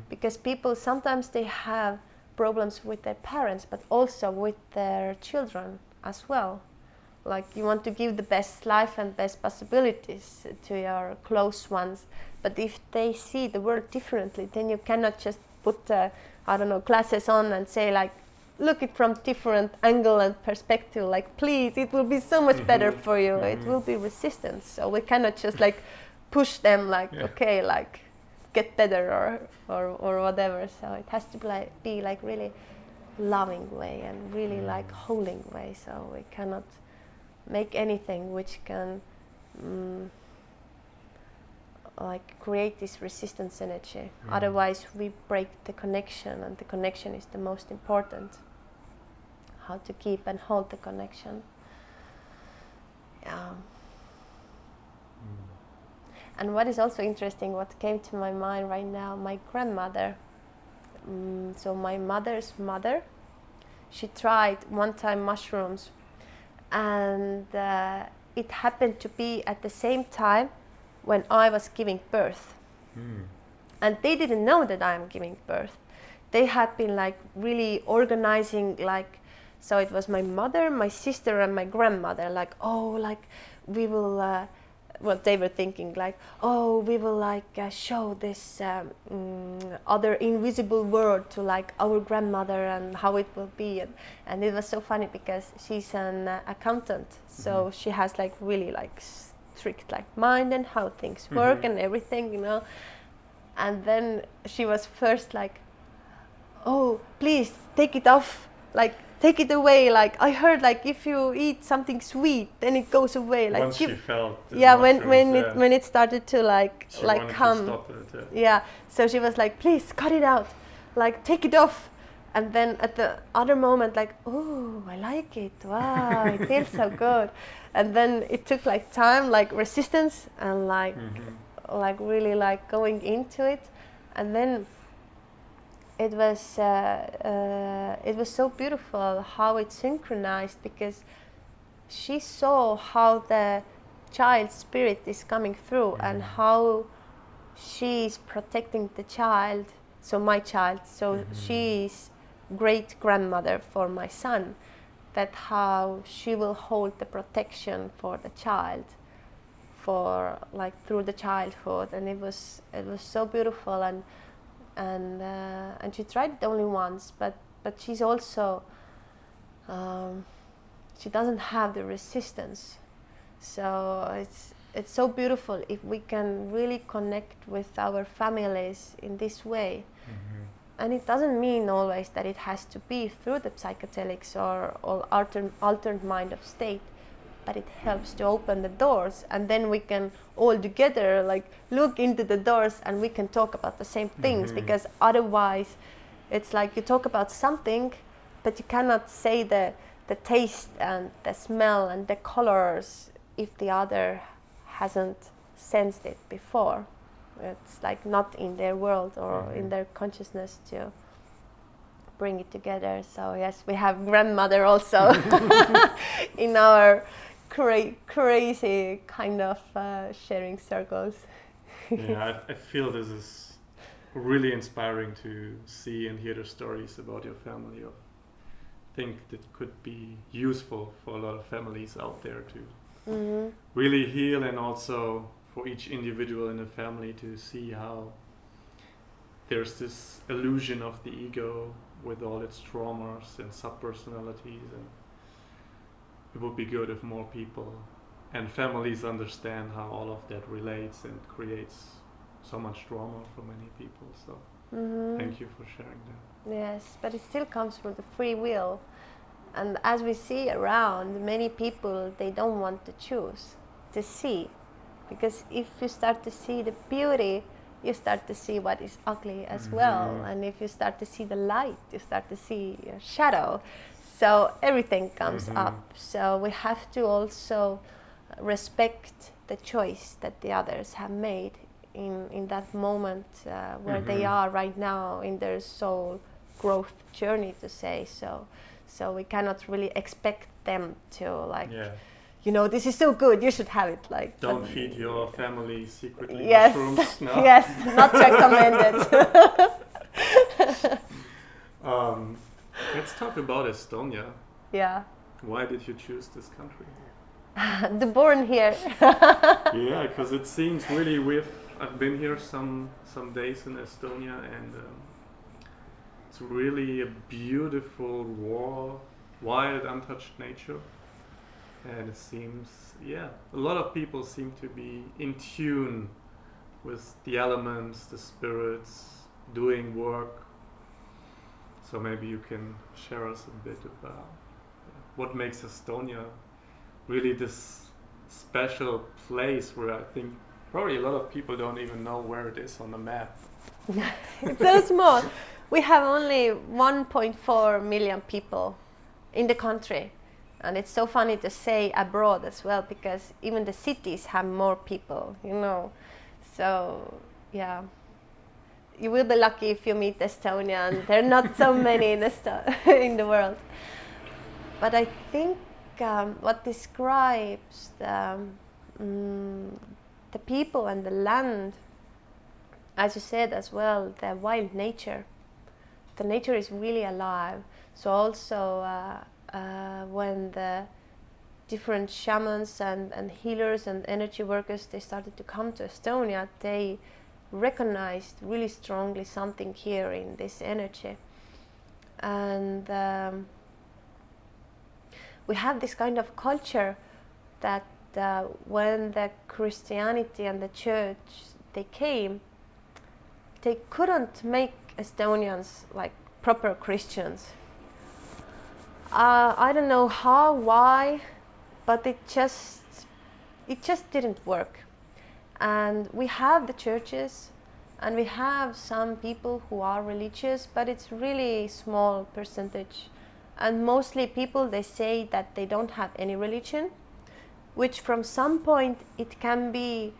Because people sometimes they have problems with their parents, but also with their children as well. Like you want to give the best life and best possibilities to your close ones, but if they see the world differently, then you cannot just put glasses on and say like, look it from different angle and perspective, like please, it will be so much better for you. It will be resistance, so we cannot just like push them like okay, like get better or whatever. So it has to be like really loving way and really like holding way. So we cannot make anything which can like create this resistance energy. Otherwise we break the connection, and the connection is the most important. How to keep and hold the connection. And what is also interesting, what came to my mind right now, my grandmother, so my mother's mother, she tried one time mushrooms, and it happened to be at the same time when I was giving birth. And they didn't know that I'm giving birth. They had been like really organizing, like, so it was my mother, my sister and my grandmother, like, oh, like we will, what they were thinking, like, oh, we will like show this other invisible world to like our grandmother and how it will be. And it was so funny because she's an accountant, so she has like really like strict like mind and how things work and everything, you know. And then she was first like, oh, please take it off, like take it away, like I heard like if you eat something sweet then it goes away, like once she felt when it started to like she like wanted come to stop it, yeah, so she was like, please cut it out, like take it off. And then at the other moment, like, oh, I like it, wow, it feels so good. And then it took like time, like resistance and like like really like going into it. And then it was so beautiful how it synchronized, because she saw how the child's spirit is coming through and how she's protecting the child, so my child, so she's great grandmother for my son, that how she will hold the protection for the child for like through the childhood. And it was so beautiful. And she tried it only once, but she's also she doesn't have the resistance. So it's so beautiful if we can really connect with our families in this way. And it doesn't mean always that it has to be through the psychedelics or altered mind of state, but it helps to open the doors, and then we can all together like look into the doors and we can talk about the same things, because otherwise it's like you talk about something but you cannot say the taste and the smell and the colors if the other hasn't sensed it before. It's like not in their world or in their consciousness to bring it together. So yes, we have grandmother also in our crazy kind of sharing circles. Yeah, I feel this is really inspiring to see and hear the stories about your family. I think that could be useful for a lot of families out there to really heal, and also for each individual in the family to see how there's this illusion of the ego with all its traumas and subpersonalities, and it would be good if more people and families understand how all of that relates and creates so much trauma for many people. So thank you for sharing that. Yes, but it still comes from the free will. And as we see around, many people, they don't want to choose to see. Because if you start to see the beauty, you start to see what is ugly as well. And if you start to see the light, you start to see your shadow. So everything comes up. So we have to also respect the choice that the others have made in that moment where they are right now in their soul growth journey, to say. So we cannot really expect them to like, you know, this is so good, you should have it. Like, don't feed your family secretly yes, mushrooms. No? Yes, not recommended. Let's talk about Estonia. Yeah. Why did you choose this country? The born here. Yeah, because it seems really I've been here some days in Estonia, and It's really a beautiful, wild, untouched nature. And it seems, a lot of people seem to be in tune with the elements, the spirits, doing work. So maybe you can share us a bit about what makes Estonia really this special place where I think probably a lot of people don't even know where it is on the map. It's so small. We have only 1.4 million people in the country. And it's so funny to say abroad as well, because even the cities have more people, you know. So, yeah. You will be lucky if you meet Estonian. There are not so many in the world. But I think what describes the people and the land, as you said as well, the wild nature. The nature is really alive. So also when the different shamans and healers and energy workers, they started to come to Estonia, they recognized really strongly something here in this energy. And we have this kind of culture that when the Christianity and the church, they came, they couldn't make Estonians like proper Christians. I don't know how, why, but it just didn't work. And we have the churches, and we have some people who are religious, but it's really small percentage. And mostly people, they say that they don't have any religion, which from some point it can be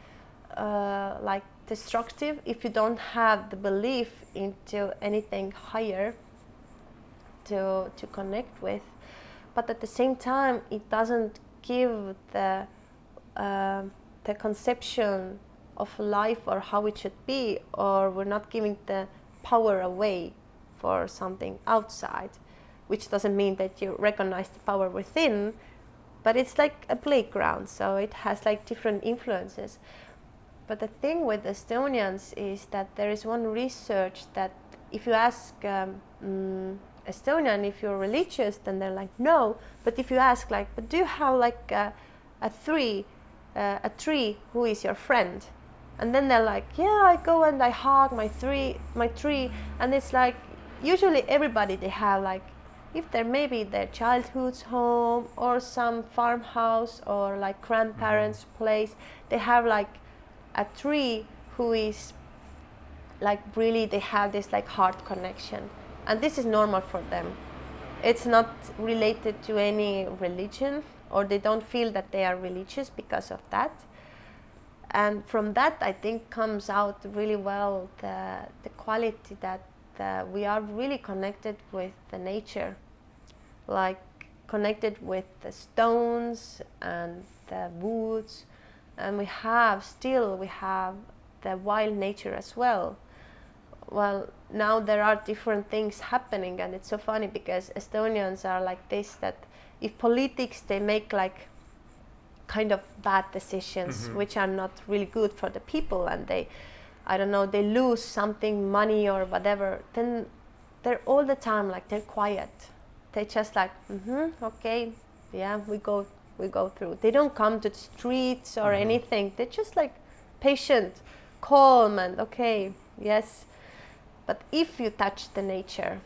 like destructive if you don't have the belief into anything higher to connect with. But at the same time, it doesn't give the conception of life or how it should be, or we're not giving the power away for something outside, which doesn't mean that you recognize the power within, but it's like a playground, so it has like different influences. But the thing with Estonians is that there is one research that if you ask Estonian if you're religious, then they're like no. But if you ask like, but do you have like a tree who is your friend? And then they're like, yeah, I go and I hug my tree. And it's like usually everybody, they have like, if they're maybe their childhood's home or some farmhouse or like grandparents' place, they have like a tree who is like really, they have this like heart connection, and this is normal for them. It's not related to any religion, or they don't feel that they are religious because of that. And from that, I think, comes out really well the quality that we are really connected with the nature, like connected with the stones and the woods, and we have the wild nature as well. Well, now there are different things happening, and it's so funny because Estonians are like this, that if politics, they make like kind of bad decisions, which are not really good for the people, and they lose something, money or whatever, then they're all the time like, they're quiet. They just like, okay, yeah, we go through. They don't come to the streets or anything. They're just like patient, calm, and okay, yes. But if you touch the nature,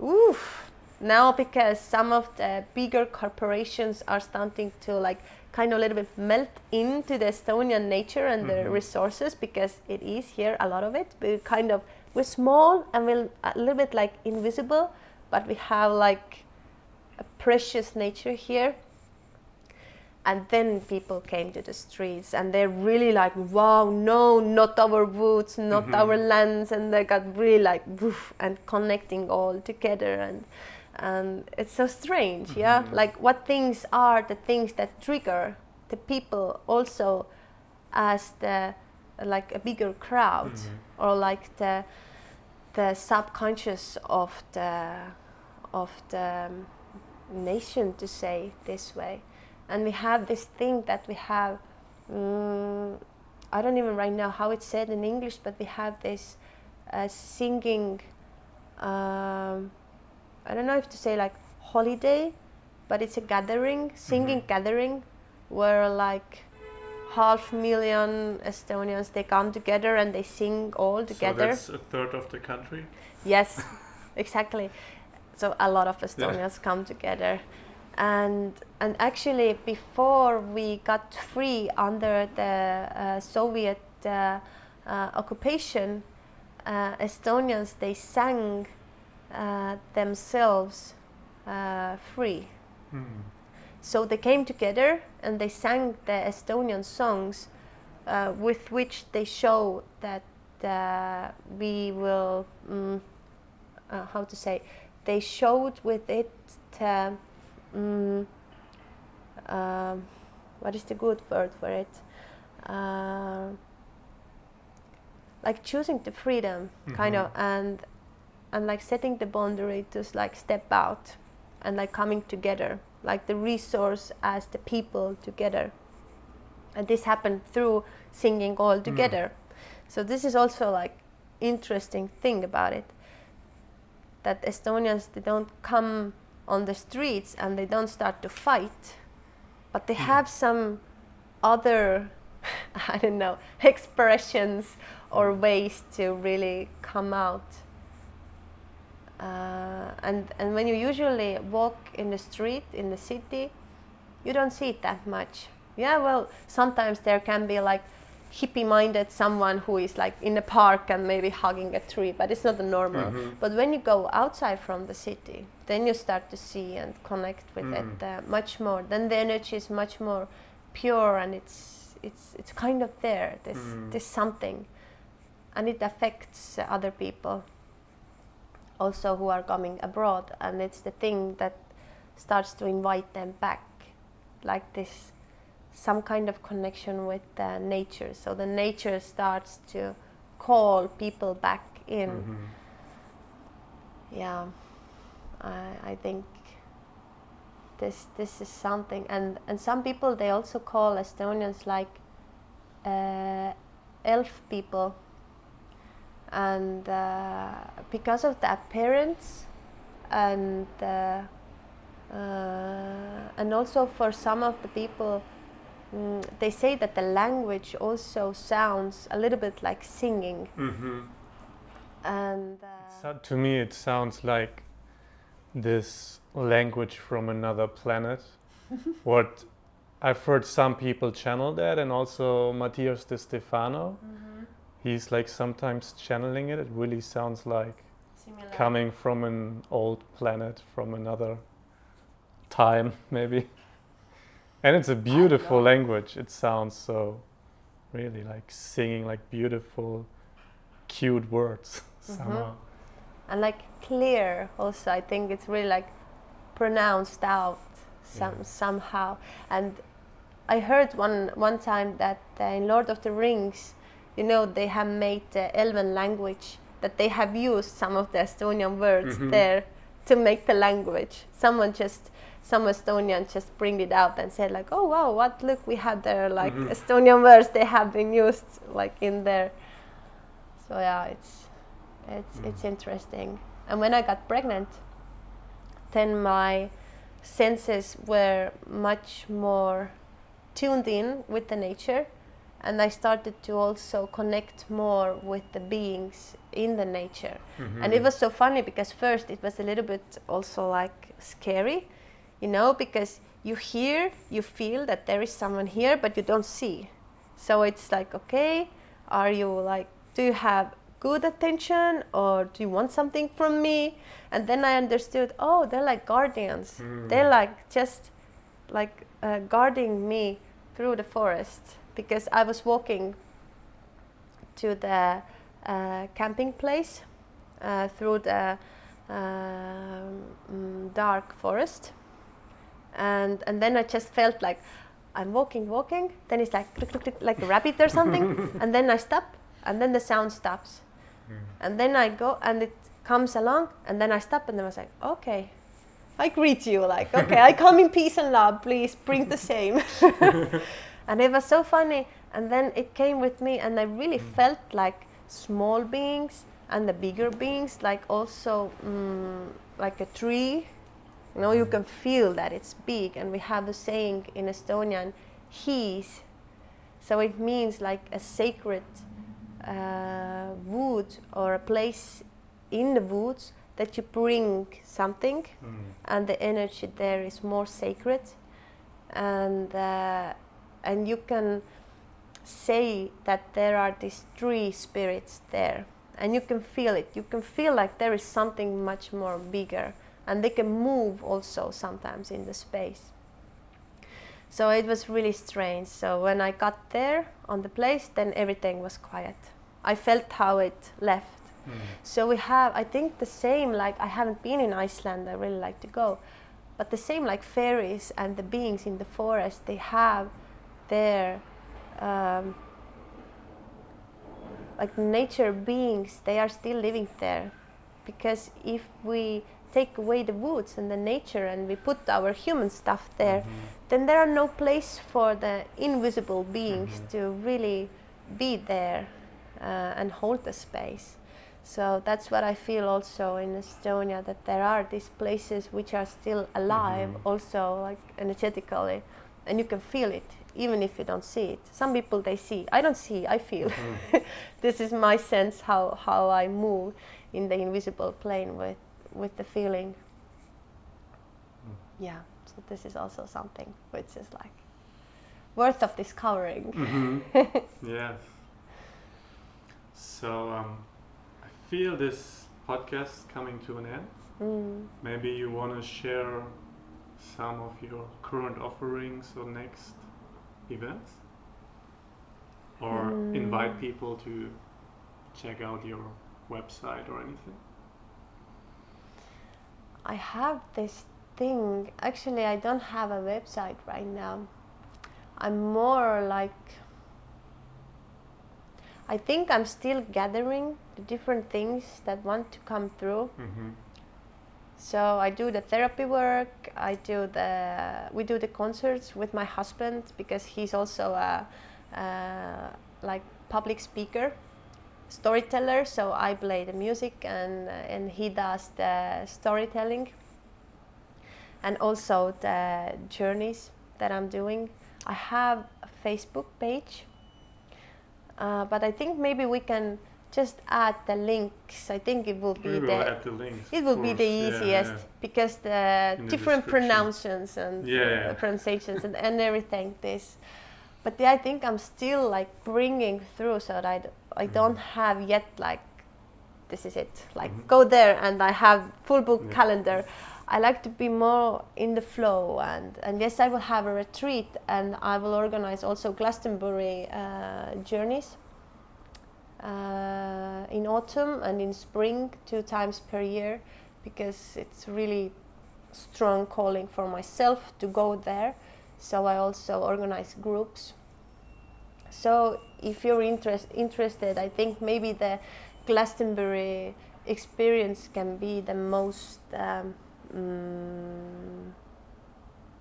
oof, now because some of the bigger corporations are starting to like kind of a little bit melt into the Estonian nature and the resources, because it is here, a lot of it. We're small and we're a little bit like invisible, but we have like a precious nature here. And then people came to the streets, and they're really like, wow, no, not our woods, not our lands, and they got really like woof, and connecting all together, and it's so strange, yeah. Like what things are the things that trigger the people also as the like a bigger crowd, or like the subconscious of the nation, to say this way. And we have this thing that we have, I don't even right now how it's said in English, but we have this singing I don't know if to say like holiday, but it's a gathering, singing gathering, where like 500,000 Estonians, they come together and they sing all together. So that's a third of the country? Yes, exactly. So a lot of Estonians come together. And actually before we got free under the Soviet occupation, Estonians, they sang themselves free. So they came together and they sang the Estonian songs with which they show that we will, how to say, they showed with it, what is the good word for it? Like choosing the freedom, kind of, and like setting the boundary to like step out and like coming together, like the resource as the people together. And this happened through singing all together. So this is also like interesting thing about it, that Estonians, they don't come on the streets and they don't start to fight, but they have some other, I don't know, expressions or ways to really come out. And when you usually walk in the street in the city, you don't see it that much. Yeah, well, sometimes there can be like hippie-minded someone who is like in a park and maybe hugging a tree, but it's not the normal. But when you go outside from the city, then you start to see and connect with it much more. Then the energy is much more pure, and it's kind of there. There's something, and it affects other people also who are coming abroad, and it's the thing that starts to invite them back, like this, some kind of connection with nature. So the nature starts to call people back in. Yeah, I think this is something, and some people, they also call Estonians like elf people. And because of the appearance, and also for some of the people, they say that the language also sounds a little bit like singing. And to me it sounds like this language from another planet. What I've heard some people channel that, and also Matthias De Stefano. He's like sometimes channeling it. It really sounds like similar, coming from an old planet, from another time, maybe. And it's a beautiful language. It sounds so really like singing, like beautiful, cute words somehow. And like clear also. I think it's really like pronounced out somehow. And I heard one time that in Lord of the Rings, you know, they have made the Elven language, that they have used some of the Estonian words there to make the language. Some Estonian just bring it out and said like, oh wow, look, we had there like Estonian words, they have been used like in there. So yeah, it's interesting. And when I got pregnant, then my senses were much more tuned in with the nature. And I started to also connect more with the beings in the nature. And it was so funny because first it was a little bit also like scary, you know, because you hear, you feel that there is someone here, but you don't see. So it's like, okay, are you like, do you have good attention, or do you want something from me? And then I understood, oh, they're like guardians. They're like just like guarding me through the forest. Because I was walking to the camping place through the dark forest, and then I just felt like I'm walking. Then it's like click, click, click, like a rabbit or something, and then I stop, and then the sound stops, and then I go, and it comes along, and then I stop, and then I was like, okay, I greet you, like, okay, I come in peace and love. Please bring the same. And it was so funny, and then it came with me, and I really felt like small beings and the bigger beings, like also like a tree. You know, you can feel that it's big, and we have the saying in Estonian, "He's." So it means like a sacred wood or a place in the woods that you bring something, and the energy there is more sacred, and you can say that there are these three spirits there, and you can feel it. You can feel like there is something much more bigger, and they can move also sometimes in the space. So it was really strange. So when I got there on the place, then everything was quiet. I felt how it left. So we have, I think, the same, like I haven't been in Iceland, I really like to go, but the same like fairies and the beings in the forest, they have their like nature beings, they are still living there. Because if we take away the woods and the nature and we put our human stuff there, then there are no place for the invisible beings to really be there and hold the space. So that's what I feel also in Estonia, that there are these places which are still alive, also like energetically, and you can feel it even if you don't see it. Some people they see, I don't see, I feel. This is my sense how I move in the invisible plane with the feeling. Yeah, so this is also something which is like worth of discovering. Yes. So I feel this podcast coming to an end. Maybe you want to share some of your current offerings or next events, or invite people to check out your website or anything. I have this thing, actually I don't have a website right now. I'm more like, I think I'm still gathering the different things that want to come through. So I do the therapy work, we do the concerts with my husband, because he's also a like public speaker, storyteller, so I play the music and he does the storytelling, and also the journeys that I'm doing. I have a Facebook page, but I think maybe we can just add the links. I think it will be add the links. It will be the easiest, because the different pronunciations and pronunciations and everything. But I think I'm still like bringing through, so that I don't have yet like this is it. Like go there and I have full book calendar. I like to be more in the flow, and yes, I will have a retreat, and I will organize also Glastonbury journeys. In autumn and in spring, 2 times per year, because it's really strong calling for myself to go there. So I also organize groups. So if you're interested, I think maybe the Glastonbury experience can be the most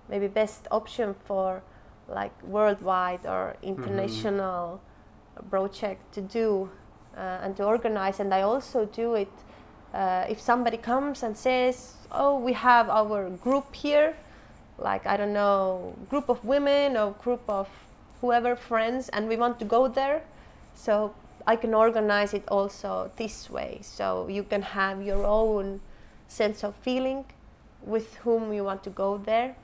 maybe best option for like worldwide or international project to do and to organize. And I also do it if somebody comes and says, oh, we have our group here, like I don't know, group of women or group of whoever friends, and we want to go there, so I can organize it also this way, so you can have your own sense of feeling with whom you want to go there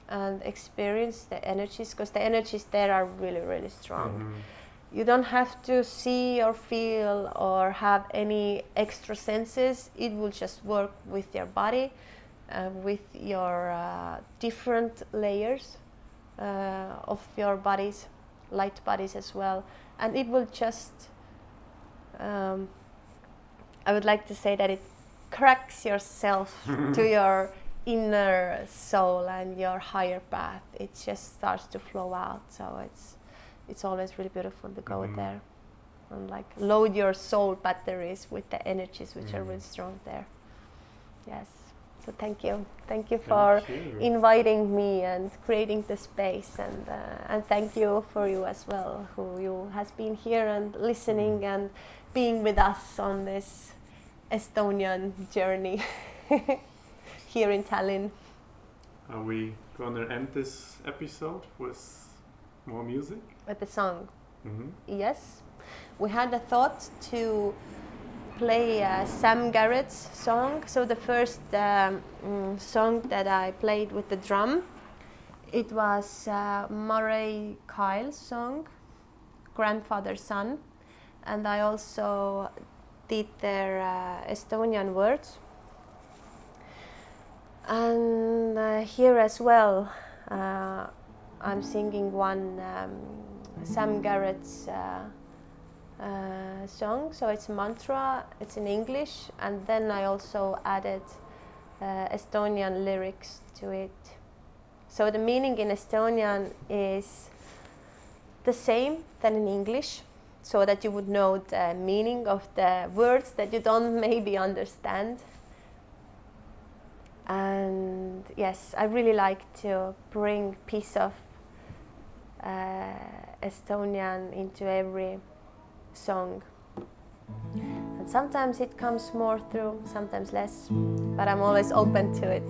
and experience the energies, because the energies there are really, really strong. You don't have to see or feel or have any extra senses. It will just work with your body, with your different layers of your bodies, light bodies as well. And it will just, I would like to say that it cracks yourself to your inner soul and your higher path. It just starts to flow out. So it's always really beautiful to go there and like load your soul batteries with the energies which are really strong there. Yes. So thank you for inviting me and creating the space, and thank you for you as well, who you has been here and listening and being with us on this Estonian journey here in Tallinn. Are we gonna end this episode with more music? With the song. Mm-hmm. Yes. We had a thought to play Sam Garrett's song. So the first song that I played with the drum, it was Murray Kyle's song, Grandfather's Son. And I also did their Estonian words. And here as well, I'm singing one Sam Garrett's song. So it's a mantra, it's in English, and then I also added Estonian lyrics to it. So the meaning in Estonian is the same than in English, so that you would know the meaning of the words that you don't maybe understand. And yes, I really like to bring piece of Estonian into every song. And sometimes it comes more through, sometimes less, but I'm always open to it.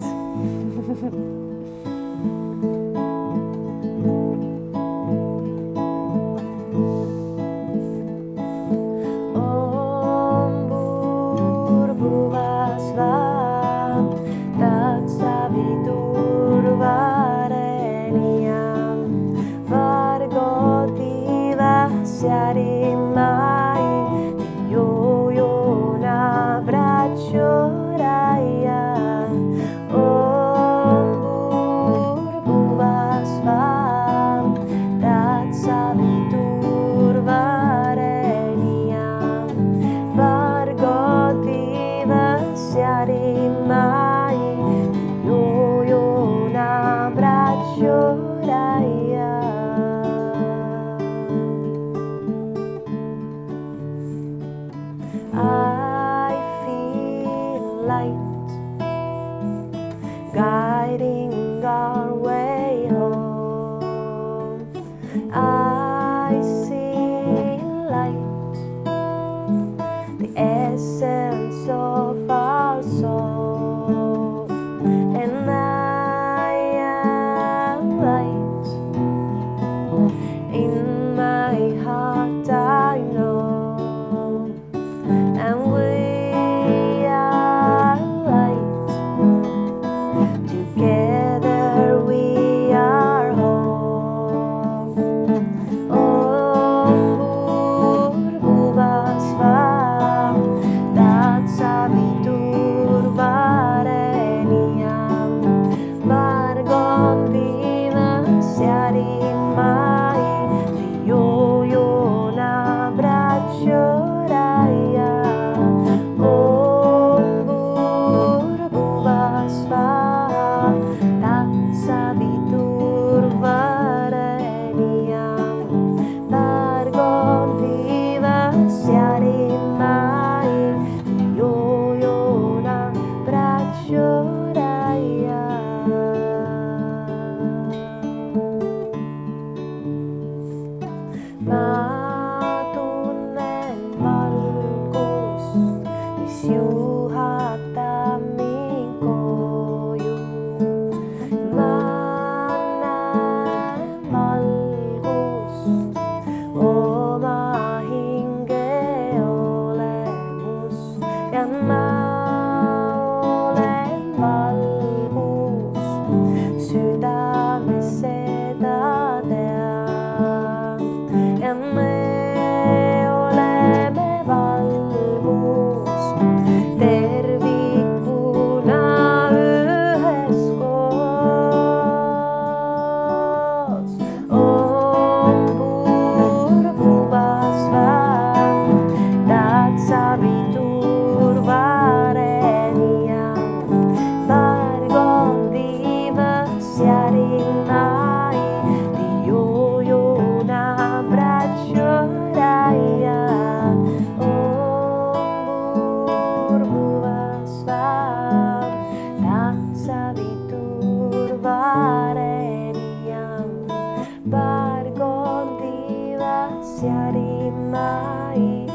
Bargon divas ja rimai,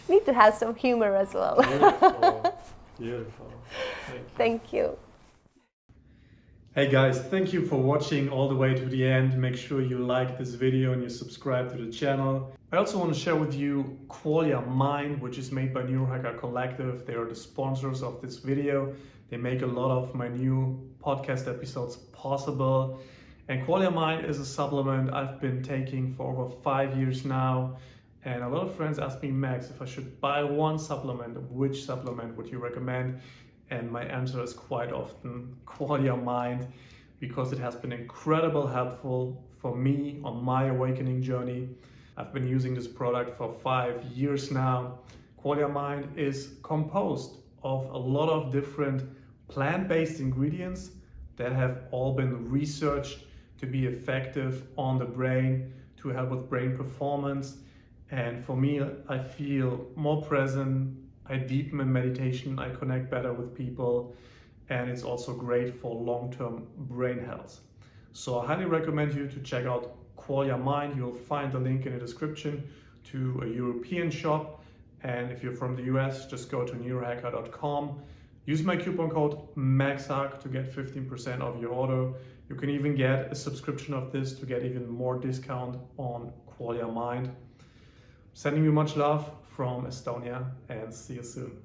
Need to have some humor as well. Beautiful. Beautiful. Thank you. Hey guys, thank you for watching all the way to the end. Make sure you like this video and you subscribe to the channel. I also want to share with you Qualia Mind, which is made by Neurohacker Collective. They are the sponsors of this video. They make a lot of my new podcast episodes possible. And Qualia Mind is a supplement I've been taking for over 5 years now. And a lot of friends ask me, Max, if I should buy one supplement, which supplement would you recommend? And my answer is quite often Qualia Mind, because it has been incredibly helpful for me on my awakening journey. I've been using this product for 5 years now. Qualia Mind is composed of a lot of different plant-based ingredients that have all been researched to be effective on the brain, to help with brain performance. And for me, I feel more present, I deepen in meditation, I connect better with people, and it's also great for long-term brain health. So I highly recommend you to check out Qualia Mind. You'll find the link in the description to a European shop. And if you're from the US, just go to neurohacker.com. Use my coupon code MAXHACK to get 15% off your order. You can even get a subscription of this to get even more discount on Qualia Mind. Sending you much love from Estonia, and see you soon.